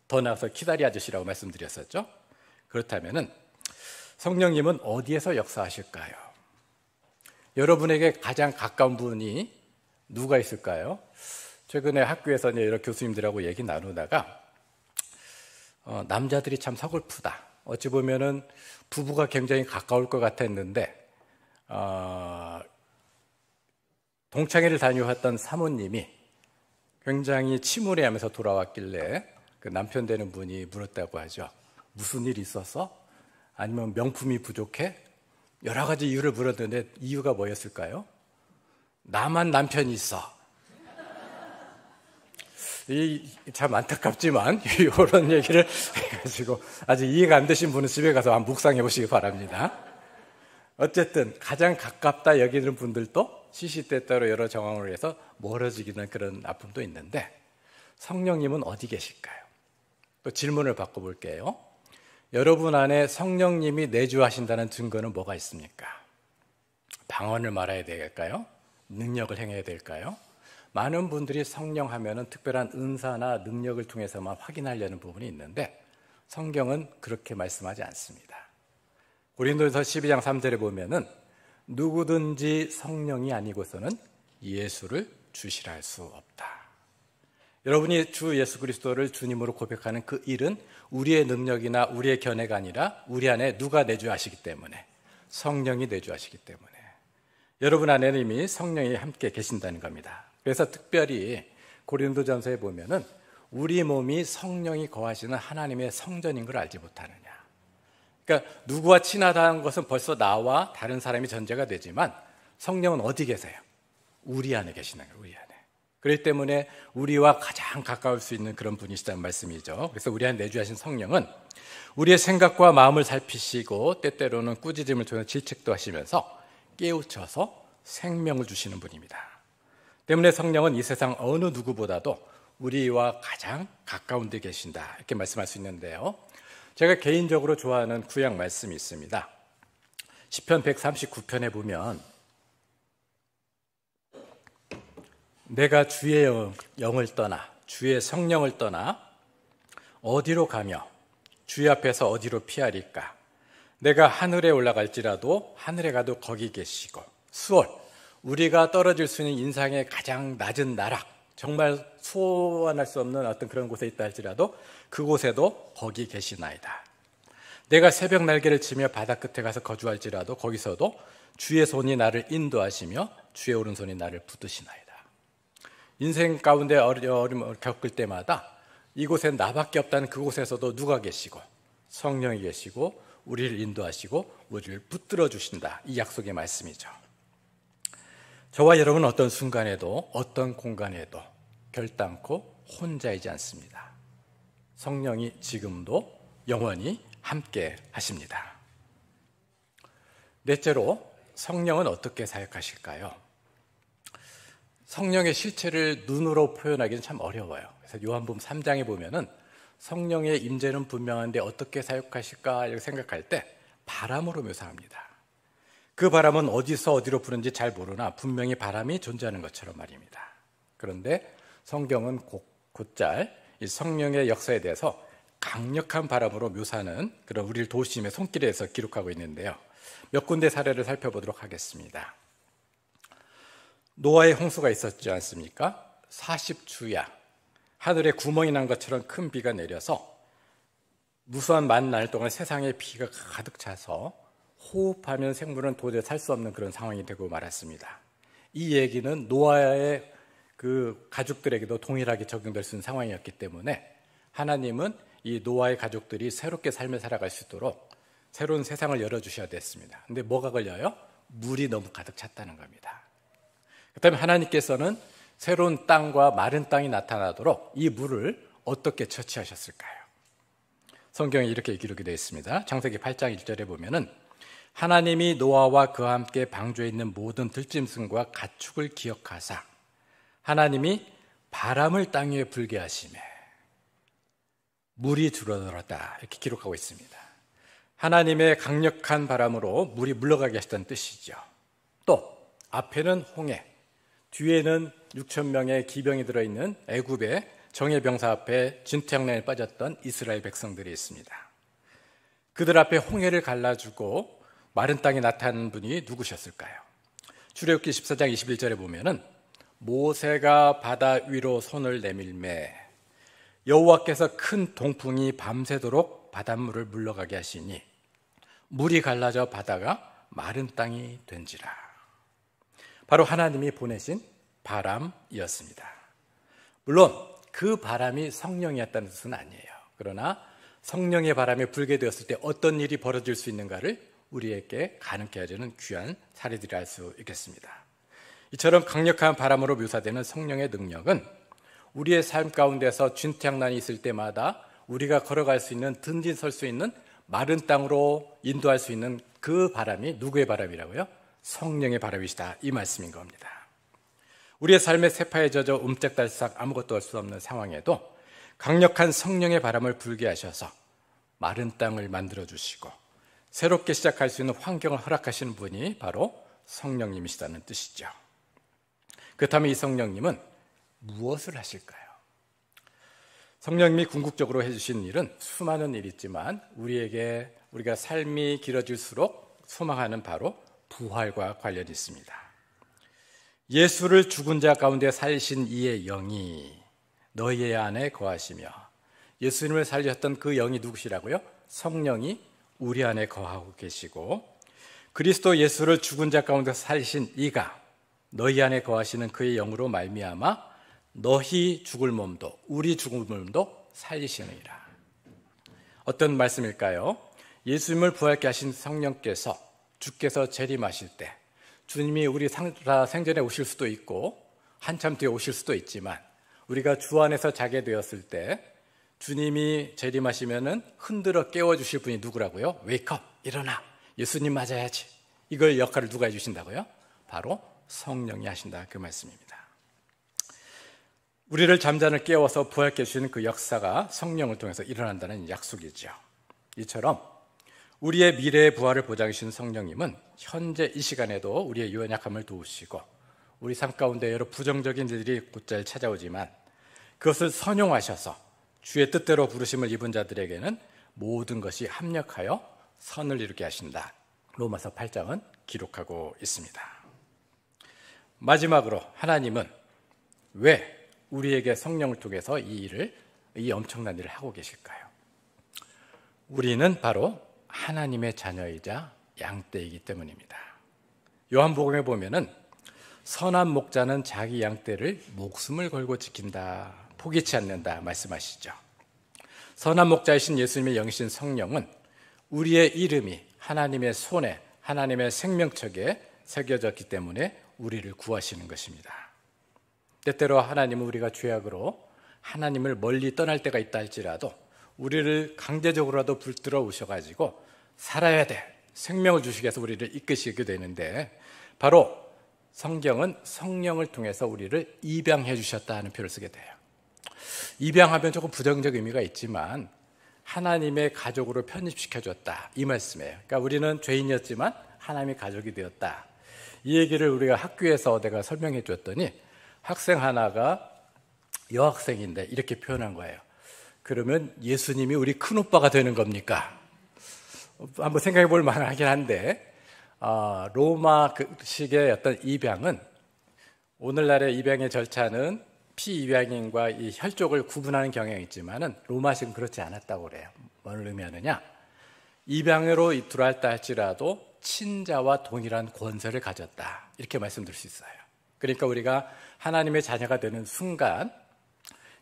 Speaker 5: 더 나아가서 기다리 아저씨라고 말씀드렸었죠. 그렇다면 성령님은 어디에서 역사하실까요? 여러분에게 가장 가까운 분이 누가 있을까요? 최근에 학교에서 여러 교수님들하고 얘기 나누다가 남자들이 참 서글프다, 어찌 보면은 부부가 굉장히 가까울 것 같았는데 동창회를 다녀왔던 사모님이 굉장히 침울해하면서 돌아왔길래 그 남편 되는 분이 물었다고 하죠. 무슨 일이 있었어? 아니면 명품이 부족해? 여러 가지 이유를 물었는데 이유가 뭐였을까요? 나만 남편이 있어. 참 안타깝지만 이런 얘기를 해가지고 아직 이해가 안 되신 분은 집에 가서 한번 묵상해 보시기 바랍니다. 어쨌든 가장 가깝다 여기는 분들도 시시때때로 여러 정황으로 해서 멀어지기는 그런 아픔도 있는데, 성령님은 어디 계실까요? 또 질문을 바꿔볼게요. 여러분 안에 성령님이 내주하신다는 증거는 뭐가 있습니까? 방언을 말해야 될까요? 능력을 행해야 될까요? 많은 분들이 성령 하면은 특별한 은사나 능력을 통해서만 확인하려는 부분이 있는데, 성경은 그렇게 말씀하지 않습니다. 고린도전서 12장 3절에 보면은 누구든지 성령이 아니고서는 예수를 주시라 할 수 없다. 여러분이 주 예수 그리스도를 주님으로 고백하는 그 일은 우리의 능력이나 우리의 견해가 아니라 우리 안에 누가 내주하시기 때문에, 성령이 내주하시기 때문에 여러분 안에는 이미 성령이 함께 계신다는 겁니다. 그래서 특별히 고린도전서에 보면은 우리 몸이 성령이 거하시는 하나님의 성전인 걸 알지 못하느냐. 그러니까 누구와 친하다는 것은 벌써 나와 다른 사람이 전제가 되지만 성령은 어디 계세요? 우리 안에 계시는 거예요. 우리 안에. 그렇기 때문에 우리와 가장 가까울 수 있는 그런 분이시다는 말씀이죠. 그래서 우리 안에 내주하신 성령은 우리의 생각과 마음을 살피시고 때때로는 꾸짖음을 통해 질책도 하시면서 깨우쳐서 생명을 주시는 분입니다. 때문에 성령은 이 세상 어느 누구보다도 우리와 가장 가까운 데 계신다, 이렇게 말씀할 수 있는데요, 제가 개인적으로 좋아하는 구약 말씀이 있습니다. 시편 139편에 보면 내가 주의 영을 떠나, 주의 성령을 떠나 어디로 가며 주의 앞에서 어디로 피하리까? 내가 하늘에 올라갈지라도 하늘에 가도 거기 계시고, 수월, 우리가 떨어질 수 있는 인상의 가장 낮은 나락, 정말 소환할 수 없는 어떤 그런 곳에 있다 할지라도 그곳에도 거기 계시나이다. 내가 새벽 날개를 치며 바다 끝에 가서 거주할지라도 거기서도 주의 손이 나를 인도하시며 주의 오른손이 나를 붙드시나이다. 인생 가운데 어려움을 겪을 때마다 이곳엔 나밖에 없다는 그곳에서도 누가 계시고 성령이 계시고 우리를 인도하시고 우리를 붙들어 주신다. 이 약속의 말씀이죠. 저와 여러분은 어떤 순간에도 어떤 공간에도 결단코 혼자이지 않습니다. 성령이 지금도 영원히 함께 하십니다. 넷째로 성령은 어떻게 사역하실까요? 성령의 실체를 눈으로 표현하기는 참 어려워요. 그래서 요한복음 3장에 보면은 성령의 임재는 분명한데 어떻게 사역하실까 이렇게 생각할 때 바람으로 묘사합니다. 그 바람은 어디서 어디로 부는지 잘 모르나 분명히 바람이 존재하는 것처럼 말입니다. 그런데 성경은 곧잘 이 성령의 역사에 대해서 강력한 바람으로 묘사하는 그런 우리를 도우심의 손길에서 기록하고 있는데요. 몇 군데 사례를 살펴보도록 하겠습니다. 노아의 홍수가 있었지 않습니까? 40주야 하늘에 구멍이 난 것처럼 큰 비가 내려서 무수한 만 날 동안 세상에 비가 가득 차서 호흡하는 생물은 도저히 살 수 없는 그런 상황이 되고 말았습니다. 이 얘기는 노아의 그 가족들에게도 동일하게 적용될 수 있는 상황이었기 때문에 하나님은 이 노아의 가족들이 새롭게 삶을 살아갈 수 있도록 새로운 세상을 열어주셔야 됐습니다. 근데 뭐가 걸려요? 물이 너무 가득 찼다는 겁니다. 그다음에 하나님께서는 새로운 땅과 마른 땅이 나타나도록 이 물을 어떻게 처치하셨을까요? 성경에 이렇게 기록이 되어 있습니다. 창세기 8장 1절에 보면은 하나님이 노아와 그와 함께 방주에 있는 모든 들짐승과 가축을 기억하사 하나님이 바람을 땅 위에 불게 하시매 물이 줄어들었다 이렇게 기록하고 있습니다. 하나님의 강력한 바람으로 물이 물러가게 하셨다는 뜻이죠. 또 앞에는 홍해, 뒤에는 6,000명의 기병이 들어있는 애굽의 정예병사 앞에 진퇴양난에 빠졌던 이스라엘 백성들이 있습니다. 그들 앞에 홍해를 갈라주고 마른 땅에 나타난 분이 누구셨을까요? 출애굽기 14장 21절에 보면은 모세가 바다 위로 손을 내밀매 여호와께서 큰 동풍이 밤새도록 바닷물을 물러가게 하시니 물이 갈라져 바다가 마른 땅이 된지라. 바로 하나님이 보내신 바람이었습니다. 물론 그 바람이 성령이었다는 뜻은 아니에요. 그러나 성령의 바람이 불게 되었을 때 어떤 일이 벌어질 수 있는가를 우리에게 가능케 해주는 귀한 사례들이 알 수 있겠습니다. 이처럼 강력한 바람으로 묘사되는 성령의 능력은 우리의 삶 가운데서 진퇴양난이 있을 때마다 우리가 걸어갈 수 있는 든지 설 수 있는 마른 땅으로 인도할 수 있는 그 바람이 누구의 바람이라고요? 성령의 바람이시다 이 말씀인 겁니다. 우리의 삶의 세파에 젖어 움짝달싹 아무것도 할 수 없는 상황에도 강력한 성령의 바람을 불게 하셔서 마른 땅을 만들어주시고 새롭게 시작할 수 있는 환경을 허락하시는 분이 바로 성령님이시다는 뜻이죠. 그렇다면 이 성령님은 무엇을 하실까요? 성령님이 궁극적으로 해주신 일은 수많은 일이 있지만 우리가 삶이 길어질수록 소망하는 바로 부활과 관련이 있습니다. 예수를 죽은 자 가운데 살리신 이의 영이 너희 안에 거하시며 예수님을 살리셨던 그 영이 누구시라고요? 성령이 우리 안에 거하고 계시고 그리스도 예수를 죽은 자 가운데 살리신 이가 너희 안에 거하시는 그의 영으로 말미암아 너희 죽을 몸도 우리 죽을 몸도 살리시느니라. 어떤 말씀일까요? 예수님을 부활케 하신 성령께서 주께서 재림하실 때 주님이 우리 생전에 오실 수도 있고 한참 뒤에 오실 수도 있지만 우리가 주 안에서 자게 되었을 때 주님이 재림하시면은 흔들어 깨워주실 분이 누구라고요? 웨이크업, 일어나, 예수님 맞아야지. 이걸 역할을 누가 해주신다고요? 바로 성령이 하신다 그 말씀입니다. 우리를 잠자는 깨워서 부활케 해주시는 그 역사가 성령을 통해서 일어난다는 약속이죠. 이처럼 우리의 미래의 부활을 보장해 주신 성령님은 현재 이 시간에도 우리의 연약함을 도우시고 우리 삶 가운데 여러 부정적인 일들이 곧잘 찾아오지만 그것을 선용하셔서 주의 뜻대로 부르심을 입은 자들에게는 모든 것이 합력하여 선을 이루게 하신다. 로마서 8장은 기록하고 있습니다. 마지막으로 하나님은 왜 우리에게 성령을 통해서 이 엄청난 일을 하고 계실까요? 우리는 바로 하나님의 자녀이자 양떼이기 때문입니다. 요한복음에 보면은 선한 목자는 자기 양떼를 목숨을 걸고 지킨다, 포기치 않는다 말씀하시죠. 선한 목자이신 예수님의 영이신 성령은 우리의 이름이 하나님의 손에, 하나님의 생명책에 새겨졌기 때문에 우리를 구하시는 것입니다. 때때로 하나님은 우리가 죄악으로 하나님을 멀리 떠날 때가 있다 할지라도 우리를 강제적으로라도 불들어 오셔가지고 살아야 돼, 생명을 주시기 위해서 우리를 이끄시게 되는데, 바로 성경은 성령을 통해서 우리를 입양해 주셨다는 표현을 쓰게 돼요. 입양하면 조금 부정적 의미가 있지만 하나님의 가족으로 편입시켜줬다, 이 말씀이에요. 그러니까 우리는 죄인이었지만 하나님의 가족이 되었다. 이 얘기를 우리가 학교에서 내가 설명해 줬더니 학생 하나가 여학생인데 이렇게 표현한 거예요. 그러면 예수님이 우리 큰오빠가 되는 겁니까? 한번 생각해 볼 만하긴 한데, 로마식의 어떤 입양은, 오늘날의 입양의 절차는 피입양인과 이 혈족을 구분하는 경향이 있지만은 로마식은 그렇지 않았다고 그래요. 뭘 의미하느냐? 입양으로 들어왔다 할지라도 친자와 동일한 권세를 가졌다, 이렇게 말씀드릴 수 있어요. 그러니까 우리가 하나님의 자녀가 되는 순간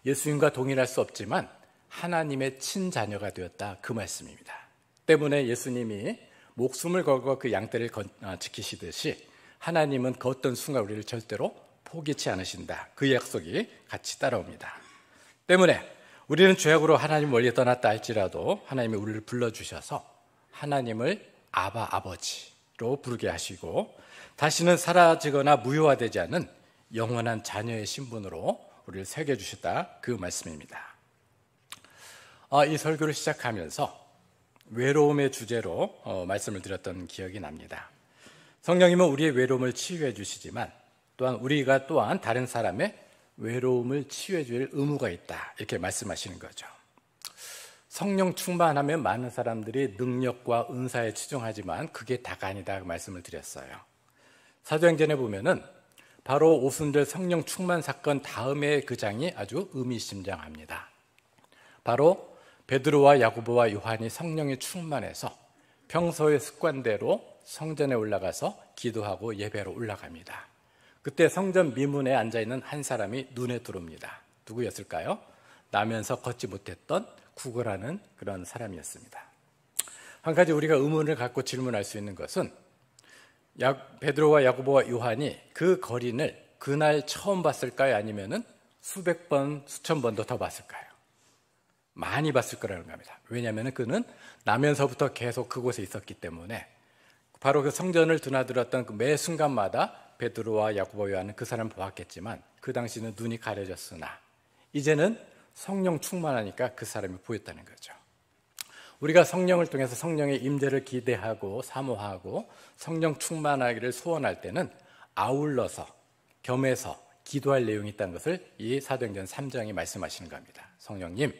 Speaker 5: 예수님과 동일할 수 없지만 하나님의 친자녀가 되었다, 그 말씀입니다. 때문에 예수님이 목숨을 걸고 그 양떼를 지키시듯이 하나님은 그 어떤 순간 우리를 절대로 포기치 않으신다, 그 약속이 같이 따라옵니다. 때문에 우리는 죄악으로 하나님 멀리 떠났다 할지라도 하나님이 우리를 불러주셔서 하나님을 아바, 아버지로 부르게 하시고 다시는 사라지거나 무효화되지 않은 영원한 자녀의 신분으로 우리를 새겨주셨다, 그 말씀입니다. 이 설교를 시작하면서 외로움의 주제로 말씀을 드렸던 기억이 납니다. 성령님은 우리의 외로움을 치유해 주시지만 또한 우리가 또한 다른 사람의 외로움을 치유해 줄 의무가 있다, 이렇게 말씀하시는 거죠. 성령 충만하면 많은 사람들이 능력과 은사에 치중하지만 그게 다가 아니다, 그 말씀을 드렸어요. 사도행전에 보면은 바로 오순절 성령 충만 사건 다음에 그 장이 아주 의미심장합니다. 바로 베드로와 야고보와 요한이 성령에 충만해서 평소의 습관대로 성전에 올라가서 기도하고 예배로 올라갑니다. 그때 성전 미문에 앉아있는 한 사람이 눈에 들어옵니다. 누구였을까요? 나면서 걷지 못했던 구걸하는 그런 사람이었습니다. 한 가지 우리가 의문을 갖고 질문할 수 있는 것은 베드로와 야고보와 요한이 그 거린을 그날 처음 봤을까요? 아니면은 수백 번, 수천 번도 더 봤을까요? 많이 봤을 거라는 겁니다. 왜냐하면 그는 나면서부터 계속 그곳에 있었기 때문에 바로 그 성전을 드나들었던 그 매 순간마다 베드로와 야고보, 요한은 그 사람을 보았겠지만 그 당시는 눈이 가려졌으나 이제는 성령 충만하니까 그 사람이 보였다는 거죠. 우리가 성령을 통해서 성령의 임재를 기대하고 사모하고 성령 충만하기를 소원할 때는 아울러서 겸해서 기도할 내용이 있다는 것을 이 사도행전 3장이 말씀하시는 겁니다. 성령님,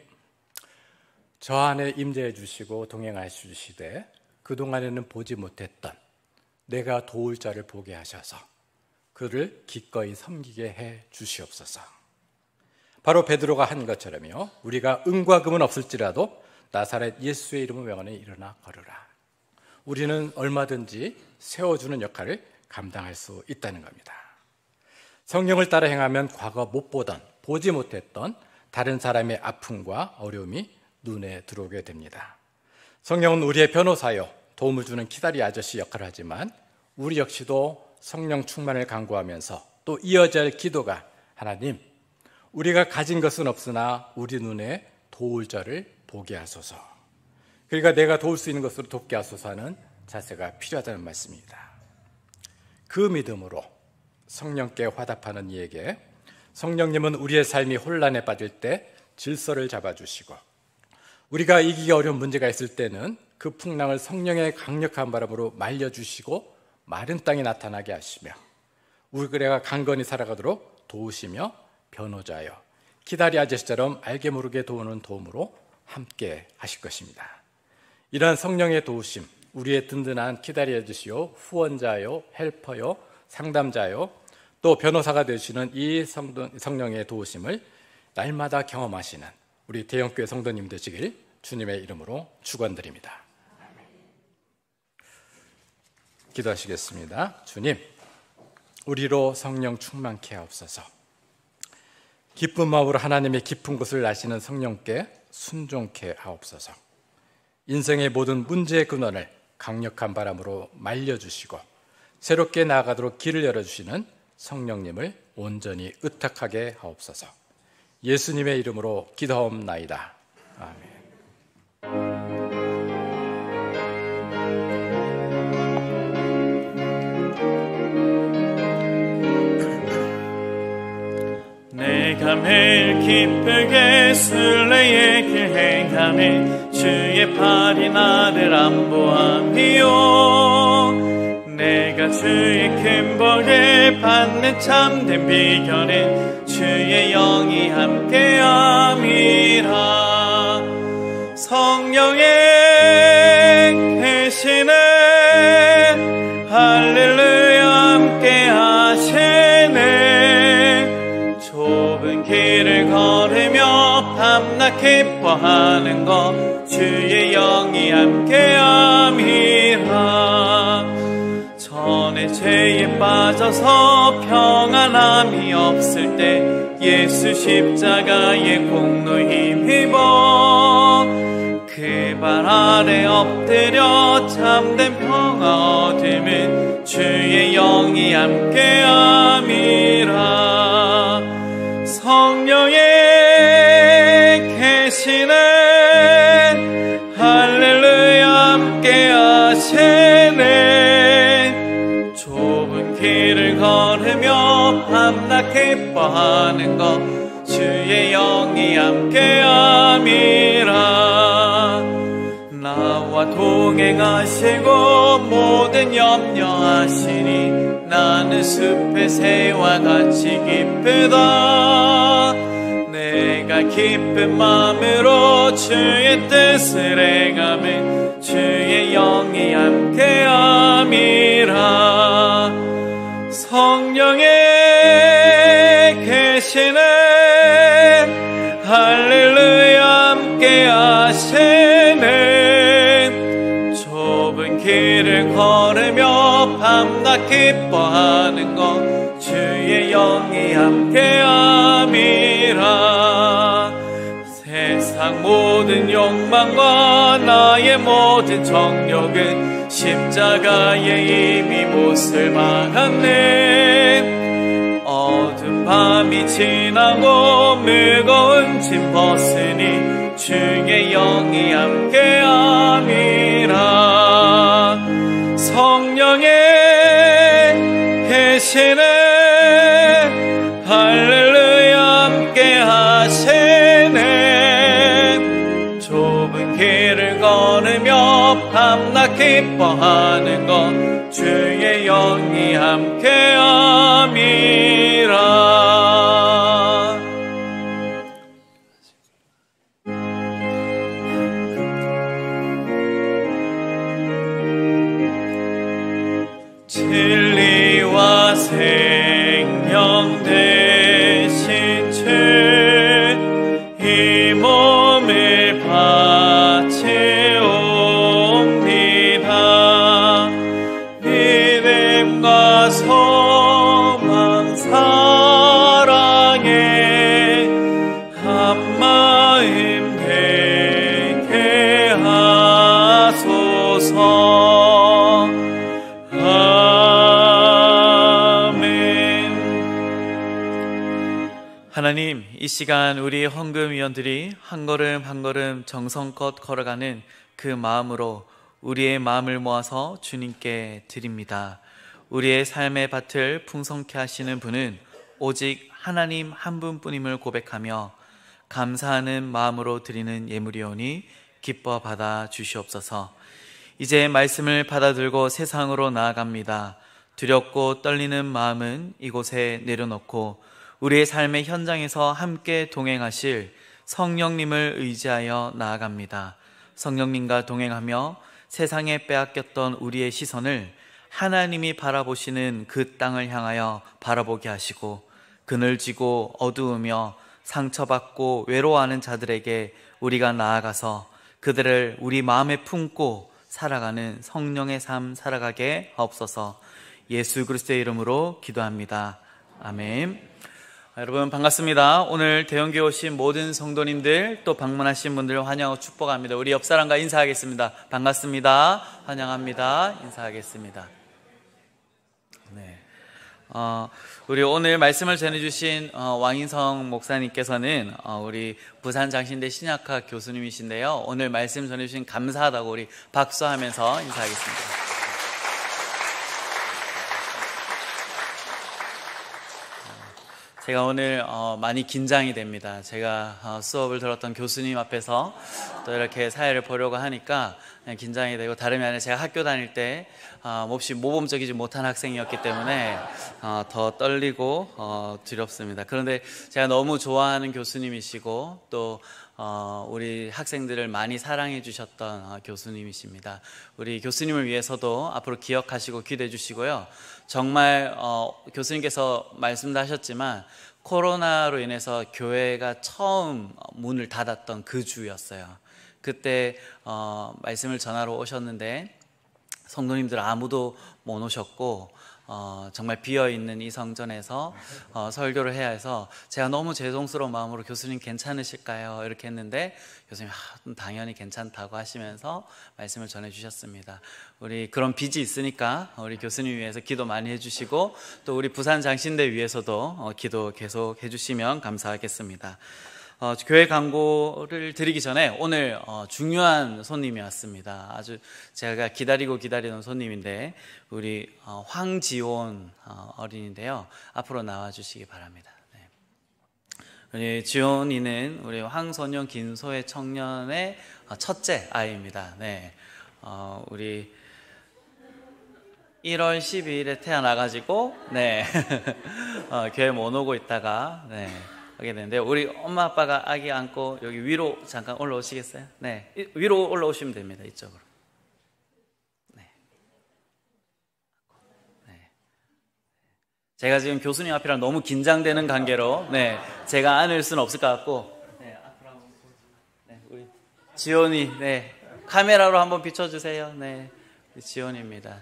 Speaker 5: 저 안에 임재해 주시고 동행하여 주시되 그동안에는 보지 못했던 내가 도울 자를 보게 하셔서 그를 기꺼이 섬기게 해 주시옵소서. 바로 베드로가 한 것처럼요, 우리가 은과 금은 없을지라도 나사렛 예수의 이름을 명하니 일어나 걸으라. 우리는 얼마든지 세워주는 역할을 감당할 수 있다는 겁니다. 성령을 따라 행하면 과거 못 보던, 보지 못했던 다른 사람의 아픔과 어려움이 눈에 들어오게 됩니다. 성령은 우리의 변호사요, 도움을 주는 기다리 아저씨 역할을 하지만 우리 역시도 성령 충만을 간구하면서 또 이어져야 할 기도가, 하나님, 우리가 가진 것은 없으나 우리 눈에 도울 자를 보게 하소서. 그러니까 내가 도울 수 있는 것으로 돕게 하소서 하는 자세가 필요하다는 말씀입니다. 그 믿음으로 성령께 화답하는 이에게 성령님은 우리의 삶이 혼란에 빠질 때 질서를 잡아주시고 우리가 이기기 어려운 문제가 있을 때는 그 풍랑을 성령의 강력한 바람으로 말려주시고 마른 땅에 나타나게 하시며 우리가 강건히 살아가도록 도우시며 변호자여 기다리 아저씨처럼 알게 모르게 도우는 도움으로 함께 하실 것입니다. 이러한 성령의 도우심, 우리의 든든한 기다리 아저씨요, 후원자요, 헬퍼요, 상담자요, 또 변호사가 되시는 이 성령의 도우심을 날마다 경험하시는 우리 대형교회 성도님 되시길 주님의 이름으로 축원드립니다. 기도하시겠습니다. 주님, 우리로 성령 충만케 하옵소서. 기쁜 마음으로 하나님의 깊은 곳을 아시는 성령께 순종케 하옵소서. 인생의 모든 문제의 근원을 강력한 바람으로 말려주시고 새롭게 나아가도록 길을 열어주시는 성령님을 온전히 의탁하게 하옵소서. 예수님의 이름으로 기도하옵나이다. 아멘.
Speaker 1: 내가 매일 기쁘게 순례의 길 행하며 주의 팔이 나를 안보함이요. 내가 주의 큰 복을 받는 참된 비결은 주의 영이 함께함이라. 성령의 계시네 할렐루야 함께하시네. 좁은 길을 걸으며 밤낮 기뻐하는 것 주의 영이 함께함이라. 전에 죄에 빠져서 평안함이 없을 때 예수 십자가의 공로 힘입어 그 발 아래 엎드려 참된 평화 얻음은 주의 영이 함께함이라. 성령의 계시네 할렐루야 함께하시네. 좁은 길을 걸으며 밤낮 기뻐하는 것 주의 영이 함께함이라. 나와 동행하시고 모든 염려하시니 나는 숲의 새와 같이 기쁘다. 내가 기쁜 마음으로 주의 뜻을 행하면 주의 영이 함께함이라. 성령의 계시네 할렐루야 함께하시네. 좁은 길을 걸으며 밤낮 기뻐하는 것 주의 영이 함께함이라. 세상 모든 욕망과 나의 모든 정욕은 십자가에 이미 못을 박았네. 어두운 밤이 지나고 무거운 짐 벗으니 주의 영이 함께함이라. 성령의 계시네 할렐루야 함께하시네. 좁은 길을 걸으며 밤낮 기뻐하는 것 주의 영이 함께함이라. 진리와 생명 되신 주 이 몸을 바치옵니다. 믿음과 소망 사랑에 한마음 되게 하소서. 하나님, 이 시간 우리 헌금위원들이 한 걸음 한 걸음 정성껏 걸어가는 그 마음으로 우리의 마음을 모아서 주님께 드립니다. 우리의 삶의 밭을 풍성케 하시는 분은 오직 하나님 한 분뿐임을 고백하며 감사하는 마음으로 드리는 예물이오니 기뻐 받아 주시옵소서. 이제 말씀을 받아들고 세상으로 나아갑니다. 두렵고 떨리는 마음은 이곳에 내려놓고 우리의 삶의 현장에서 함께 동행하실 성령님을 의지하여 나아갑니다. 성령님과 동행하며 세상에 빼앗겼던 우리의 시선을 하나님이 바라보시는 그 땅을 향하여 바라보게 하시고 그늘지고 어두우며 상처받고 외로워하는 자들에게 우리가 나아가서 그들을 우리 마음에 품고 살아가는 성령의 삶 살아가게 하옵소서. 예수 그리스도의 이름으로 기도합니다. 아멘. 여러분 반갑습니다. 오늘 대형교회 오신 모든 성도님들 또 방문하신 분들 환영하고 축복합니다. 우리 옆 사람과 인사하겠습니다. 반갑습니다. 환영합니다. 인사하겠습니다. 네. 우리 오늘 말씀을 전해주신 왕인성 목사님께서는 우리 부산 장신대 신약학 교수님이신데요. 오늘 말씀 전해주신 감사하다고 우리 박수하면서 인사하겠습니다. 제가 오늘 많이 긴장이 됩니다. 제가 수업을 들었던 교수님 앞에서 또 이렇게 사회를 보려고 하니까 긴장이 되고, 다름이 아니라 제가 학교 다닐 때 몹시 모범적이지 못한 학생이었기 때문에 더 떨리고 두렵습니다. 그런데 제가 너무 좋아하는 교수님이시고 또 우리 학생들을 많이 사랑해 주셨던 교수님이십니다. 우리 교수님을 위해서도 앞으로 기억하시고 기도해 주시고요. 정말 교수님께서 말씀도 하셨지만 코로나로 인해서 교회가 처음 문을 닫았던 그 주였어요. 그때 말씀을 전하러 오셨는데 성도님들 아무도 못 오셨고 정말 비어있는 이 성전에서 설교를 해야 해서 제가 너무 죄송스러운 마음으로 교수님 괜찮으실까요? 이렇게 했는데 교수님 당연히 괜찮다고 하시면서 말씀을 전해주셨습니다. 우리 그런 빚이 있으니까 우리 교수님 위해서 기도 많이 해주시고 또 우리 부산 장신대 위해서도 기도 계속 해주시면 감사하겠습니다. 교회 광고를 드리기 전에 오늘 중요한 손님이 왔습니다. 아주 제가 기다리던 손님인데 우리 황지온 어린인데요. 앞으로 나와주시기 바랍니다. 네. 우리 지온이는 우리 황소년 긴소의 청년의 첫째 아이입니다. 네. 우리 1월 12일에 태어나가지고 네. 교회 못 오고 있다가 네. 하게 되는데 우리 엄마 아빠가 아기 안고 여기 위로 잠깐 올라오시겠어요? 네, 위로 올라오시면 됩니다. 이쪽으로. 네. 네. 제가 지금 교수님 앞이랑 너무 긴장되는 관계로 네, 제가 안을 수는 없을 것 같고 네, 앞으로 한번 네, 우리 지온이 네, 카메라로 한번 비춰주세요. 네, 지온입니다.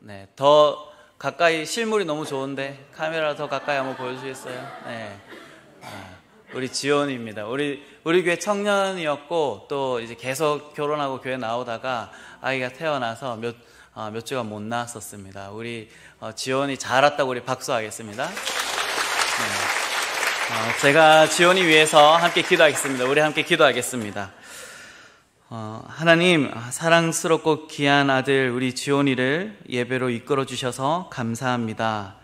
Speaker 1: 네, 더 가까이 실물이 너무 좋은데 카메라 더 가까이 한번 보여주시겠어요? 네. 우리 지온입니다. 우리 교회 청년이었고 또 이제 계속 결혼하고 교회 나오다가 아이가 태어나서 몇 주가 못 나왔었습니다. 우리 지온이 잘 왔다고 우리 박수하겠습니다. 네. 제가 지온이 위해서 함께 기도하겠습니다. 우리 함께 기도하겠습니다. 하나님, 사랑스럽고 귀한 아들 우리 지온이를 예배로 이끌어 주셔서 감사합니다.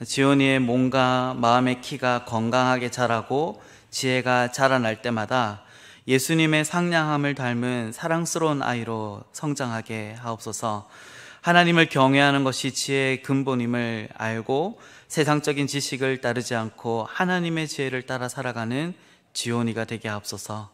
Speaker 1: 지온이의 몸과 마음의 키가 건강하게 자라고 지혜가 자라날 때마다 예수님의 상냥함을 닮은 사랑스러운 아이로 성장하게 하옵소서. 하나님을 경외하는 것이 지혜의 근본임을 알고 세상적인 지식을 따르지 않고 하나님의 지혜를 따라 살아가는 지온이가 되게 하옵소서.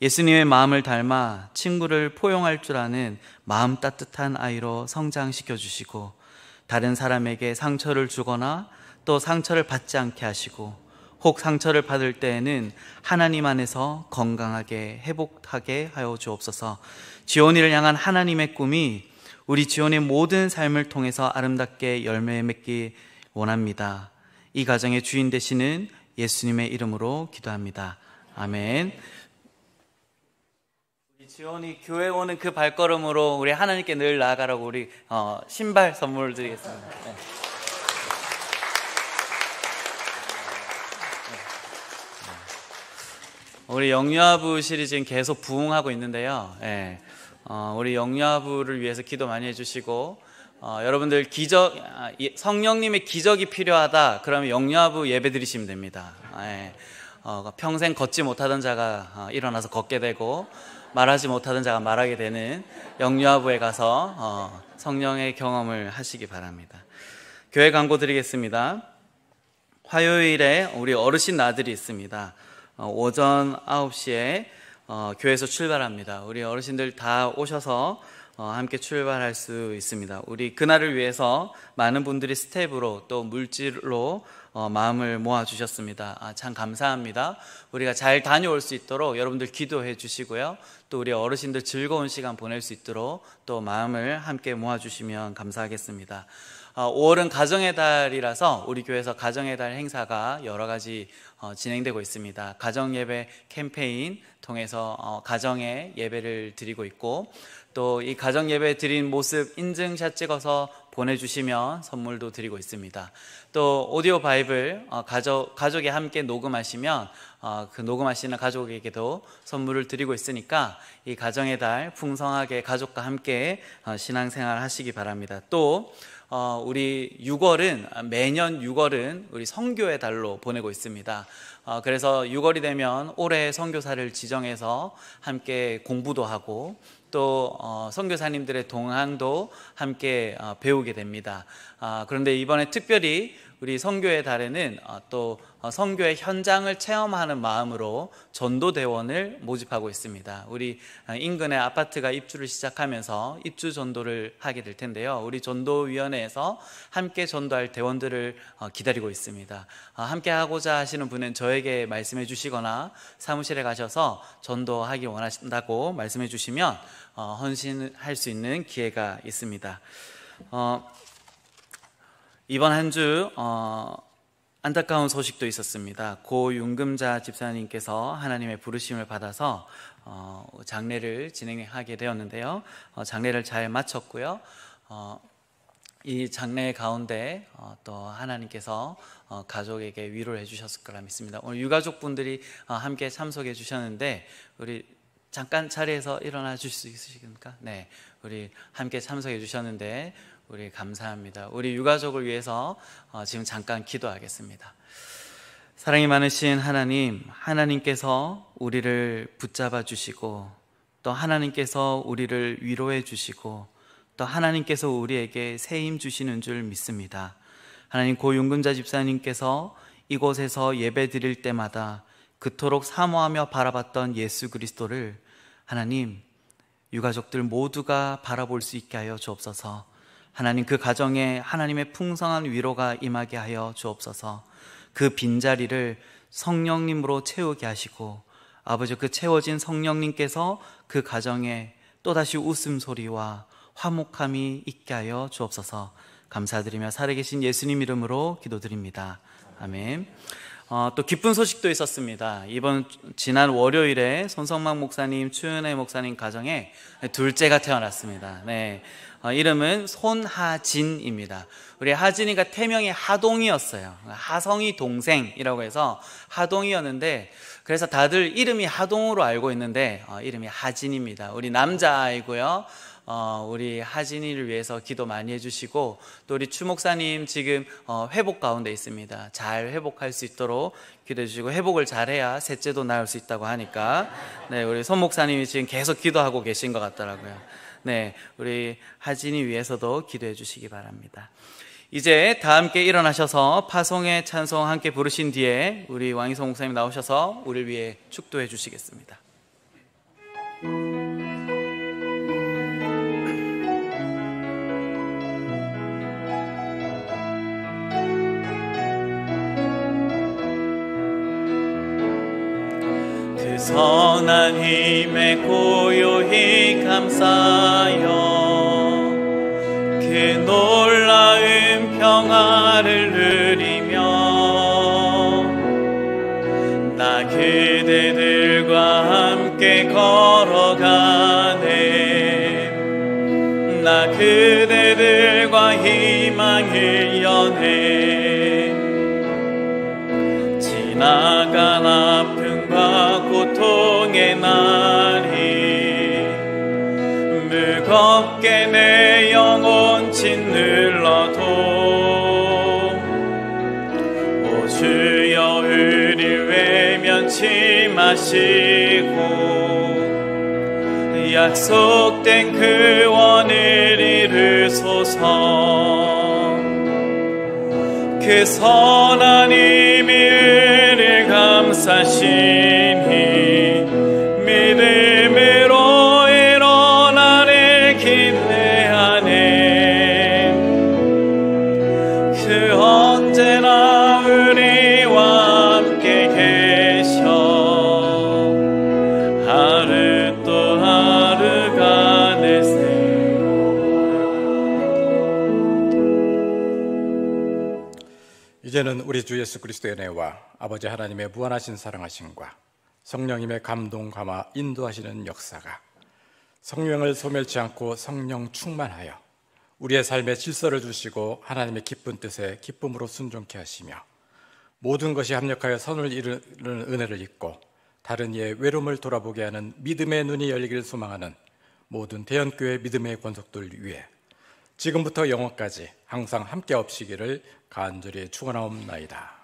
Speaker 1: 예수님의 마음을 닮아 친구를 포용할 줄 아는 마음 따뜻한 아이로 성장시켜 주시고 다른 사람에게 상처를 주거나 또 상처를 받지 않게 하시고 혹 상처를 받을 때에는 하나님 안에서 건강하게 회복하게 하여 주옵소서. 지온이를 향한 하나님의 꿈이 우리 지온의 모든 삶을 통해서 아름답게 열매 맺기 원합니다. 이 가정의 주인 되시는 예수님의 이름으로 기도합니다. 아멘. 지온이 교회 오는 그 발걸음으로 우리 하나님께 늘 나아가라고 우리 신발 선물을 드리겠습니다. 네. 우리 영유아부 시리즈는 계속 부흥하고 있는데요. 네. 우리 영유아부를 위해서 기도 많이 해주시고 여러분들 성령님의 기적이 필요하다 그러면 영유아부 예배 드리시면 됩니다. 네. 평생 걷지 못하던 자가 일어나서 걷게 되고 말하지 못하던 자가 말하게 되는 영유아부에 가서 성령의 경험을 하시기 바랍니다. 교회 광고 드리겠습니다. 화요일에 우리 어르신 나들이 있습니다. 오전 9시에 교회에서 출발합니다. 우리 어르신들 다 오셔서 함께 출발할 수 있습니다. 우리 그날을 위해서 많은 분들이 스텝으로 또 물질로 마음을 모아주셨습니다. 참 감사합니다. 우리가 잘 다녀올 수 있도록 여러분들 기도해 주시고요. 또 우리 어르신들 즐거운 시간 보낼 수 있도록 또 마음을 함께 모아주시면 감사하겠습니다. 5월은 가정의 달이라서 우리 교회에서 가정의 달 행사가 여러 가지 진행되고 있습니다. 가정예배 캠페인 통해서 가정의 예배를 드리고 있고, 또 이 가정예배 드린 모습 인증샷 찍어서 보내주시면 선물도 드리고 있습니다. 또 오디오 바이블 가족이 함께 녹음하시면 그 녹음하시는 가족에게도 선물을 드리고 있으니까 이 가정의 달 풍성하게 가족과 함께 신앙생활 하시기 바랍니다. 또 우리 6월은 매년 6월은 우리 선교의 달로 보내고 있습니다. 그래서 6월이 되면 올해 선교사를 지정해서 함께 공부도 하고 또 선교사님들의 동행도 함께 배우게 됩니다. 그런데 이번에 특별히 우리 선교의 달에는 또 선교의 현장을 체험하는 마음으로 전도대원을 모집하고 있습니다. 우리 인근의 아파트가 입주를 시작하면서 입주 전도를 하게 될 텐데요. 우리 전도위원회에서 함께 전도할 대원들을 기다리고 있습니다. 함께 하고자 하시는 분은 저에게 말씀해 주시거나 사무실에 가셔서 전도하기 원하신다고 말씀해 주시면 헌신할 수 있는 기회가 있습니다. 이번 한 주 안타까운 소식도 있었습니다. 고윤금자 집사님께서 하나님의 부르심을 받아서 장례를 진행하게 되었는데요. 장례를 잘 마쳤고요. 이 장례 가운데 또 하나님께서 가족에게 위로를 해주셨을 거라 믿습니다. 오늘 유가족분들이 함께 참석해 주셨는데 우리 잠깐 자리에서 일어나 주실 수 있으십니까? 네, 우리 함께 참석해 주셨는데 우리 감사합니다. 우리 유가족을 위해서 지금 잠깐 기도하겠습니다. 사랑이 많으신 하나님, 하나님께서 우리를 붙잡아 주시고 또 하나님께서 우리를 위로해 주시고 또 하나님께서 우리에게 새 힘 주시는 줄 믿습니다. 하나님, 고윤금자 집사님께서 이곳에서 예배 드릴 때마다 그토록 사모하며 바라봤던 예수 그리스도를 하나님, 유가족들 모두가 바라볼 수 있게 하여 주옵소서. 하나님, 그 가정에 하나님의 풍성한 위로가 임하게 하여 주옵소서. 그 빈자리를 성령님으로 채우게 하시고 아버지, 그 채워진 성령님께서 그 가정에 또다시 웃음소리와 화목함이 있게 하여 주옵소서. 감사드리며 살아계신 예수님 이름으로 기도드립니다. 아멘. 또 기쁜 소식도 있었습니다. 지난 월요일에 손성막 목사님, 추은혜 목사님 가정에 둘째가 태어났습니다. 네, 이름은 손하진입니다. 우리 하진이가 태명이 하동이었어요. 하성이 동생이라고 해서 하동이었는데, 그래서 다들 이름이 하동으로 알고 있는데 이름이 하진입니다. 우리 남자아이고요. 우리 하진이를 위해서 기도 많이 해주시고, 또 우리 추 목사님 지금 회복 가운데 있습니다. 잘 회복할 수 있도록 기도해 주시고, 회복을 잘해야 셋째도 낳을 수 있다고 하니까 네, 우리 손 목사님이 지금 계속 기도하고 계신 것 같더라고요. 네, 우리 하진이 위해서도 기도해 주시기 바랍니다. 이제 다 함께 일어나셔서 파송의 찬송 함께 부르신 뒤에 우리 왕희성 목사님 나오셔서 우리를 위해 축도해 주시겠습니다. 그 선한 힘에 고요히 감사하여 그 놀라운 평화를 누리며 나 그대들과 함께 걸어가네. 나 그대들과 희망을 여네. 지나간 아픔과 고통의 날이 무겁게 내 영혼 짓눌러도 오 주여 우릴 외면치 마시고 약속된 그 원을 이루소서. 그 선한 힘이 우릴 감싸시니 믿음으로 일어나를 기다리네.
Speaker 2: 언제나 우리와 함께 계셔 하루 또 하루가 늘 새로워.
Speaker 5: 이제는 우리 주 예수 그리스도의 은혜와 아버지 하나님의 무한하신 사랑하심과 성령님의 감동 감화 인도하시는 역사가 성령을 소멸치 않고 성령 충만하여 우리의 삶에 질서를 주시고 하나님의 기쁜 뜻에 기쁨으로 순종케 하시며 모든 것이 합력하여 선을 이루는 은혜를 입고 다른 이의 외로움을 돌아보게 하는 믿음의 눈이 열리기를 소망하는 모든 대연교회 믿음의 권속들 위해 지금부터 영원까지 항상 함께 없시기를 간절히 축원하옵나이다.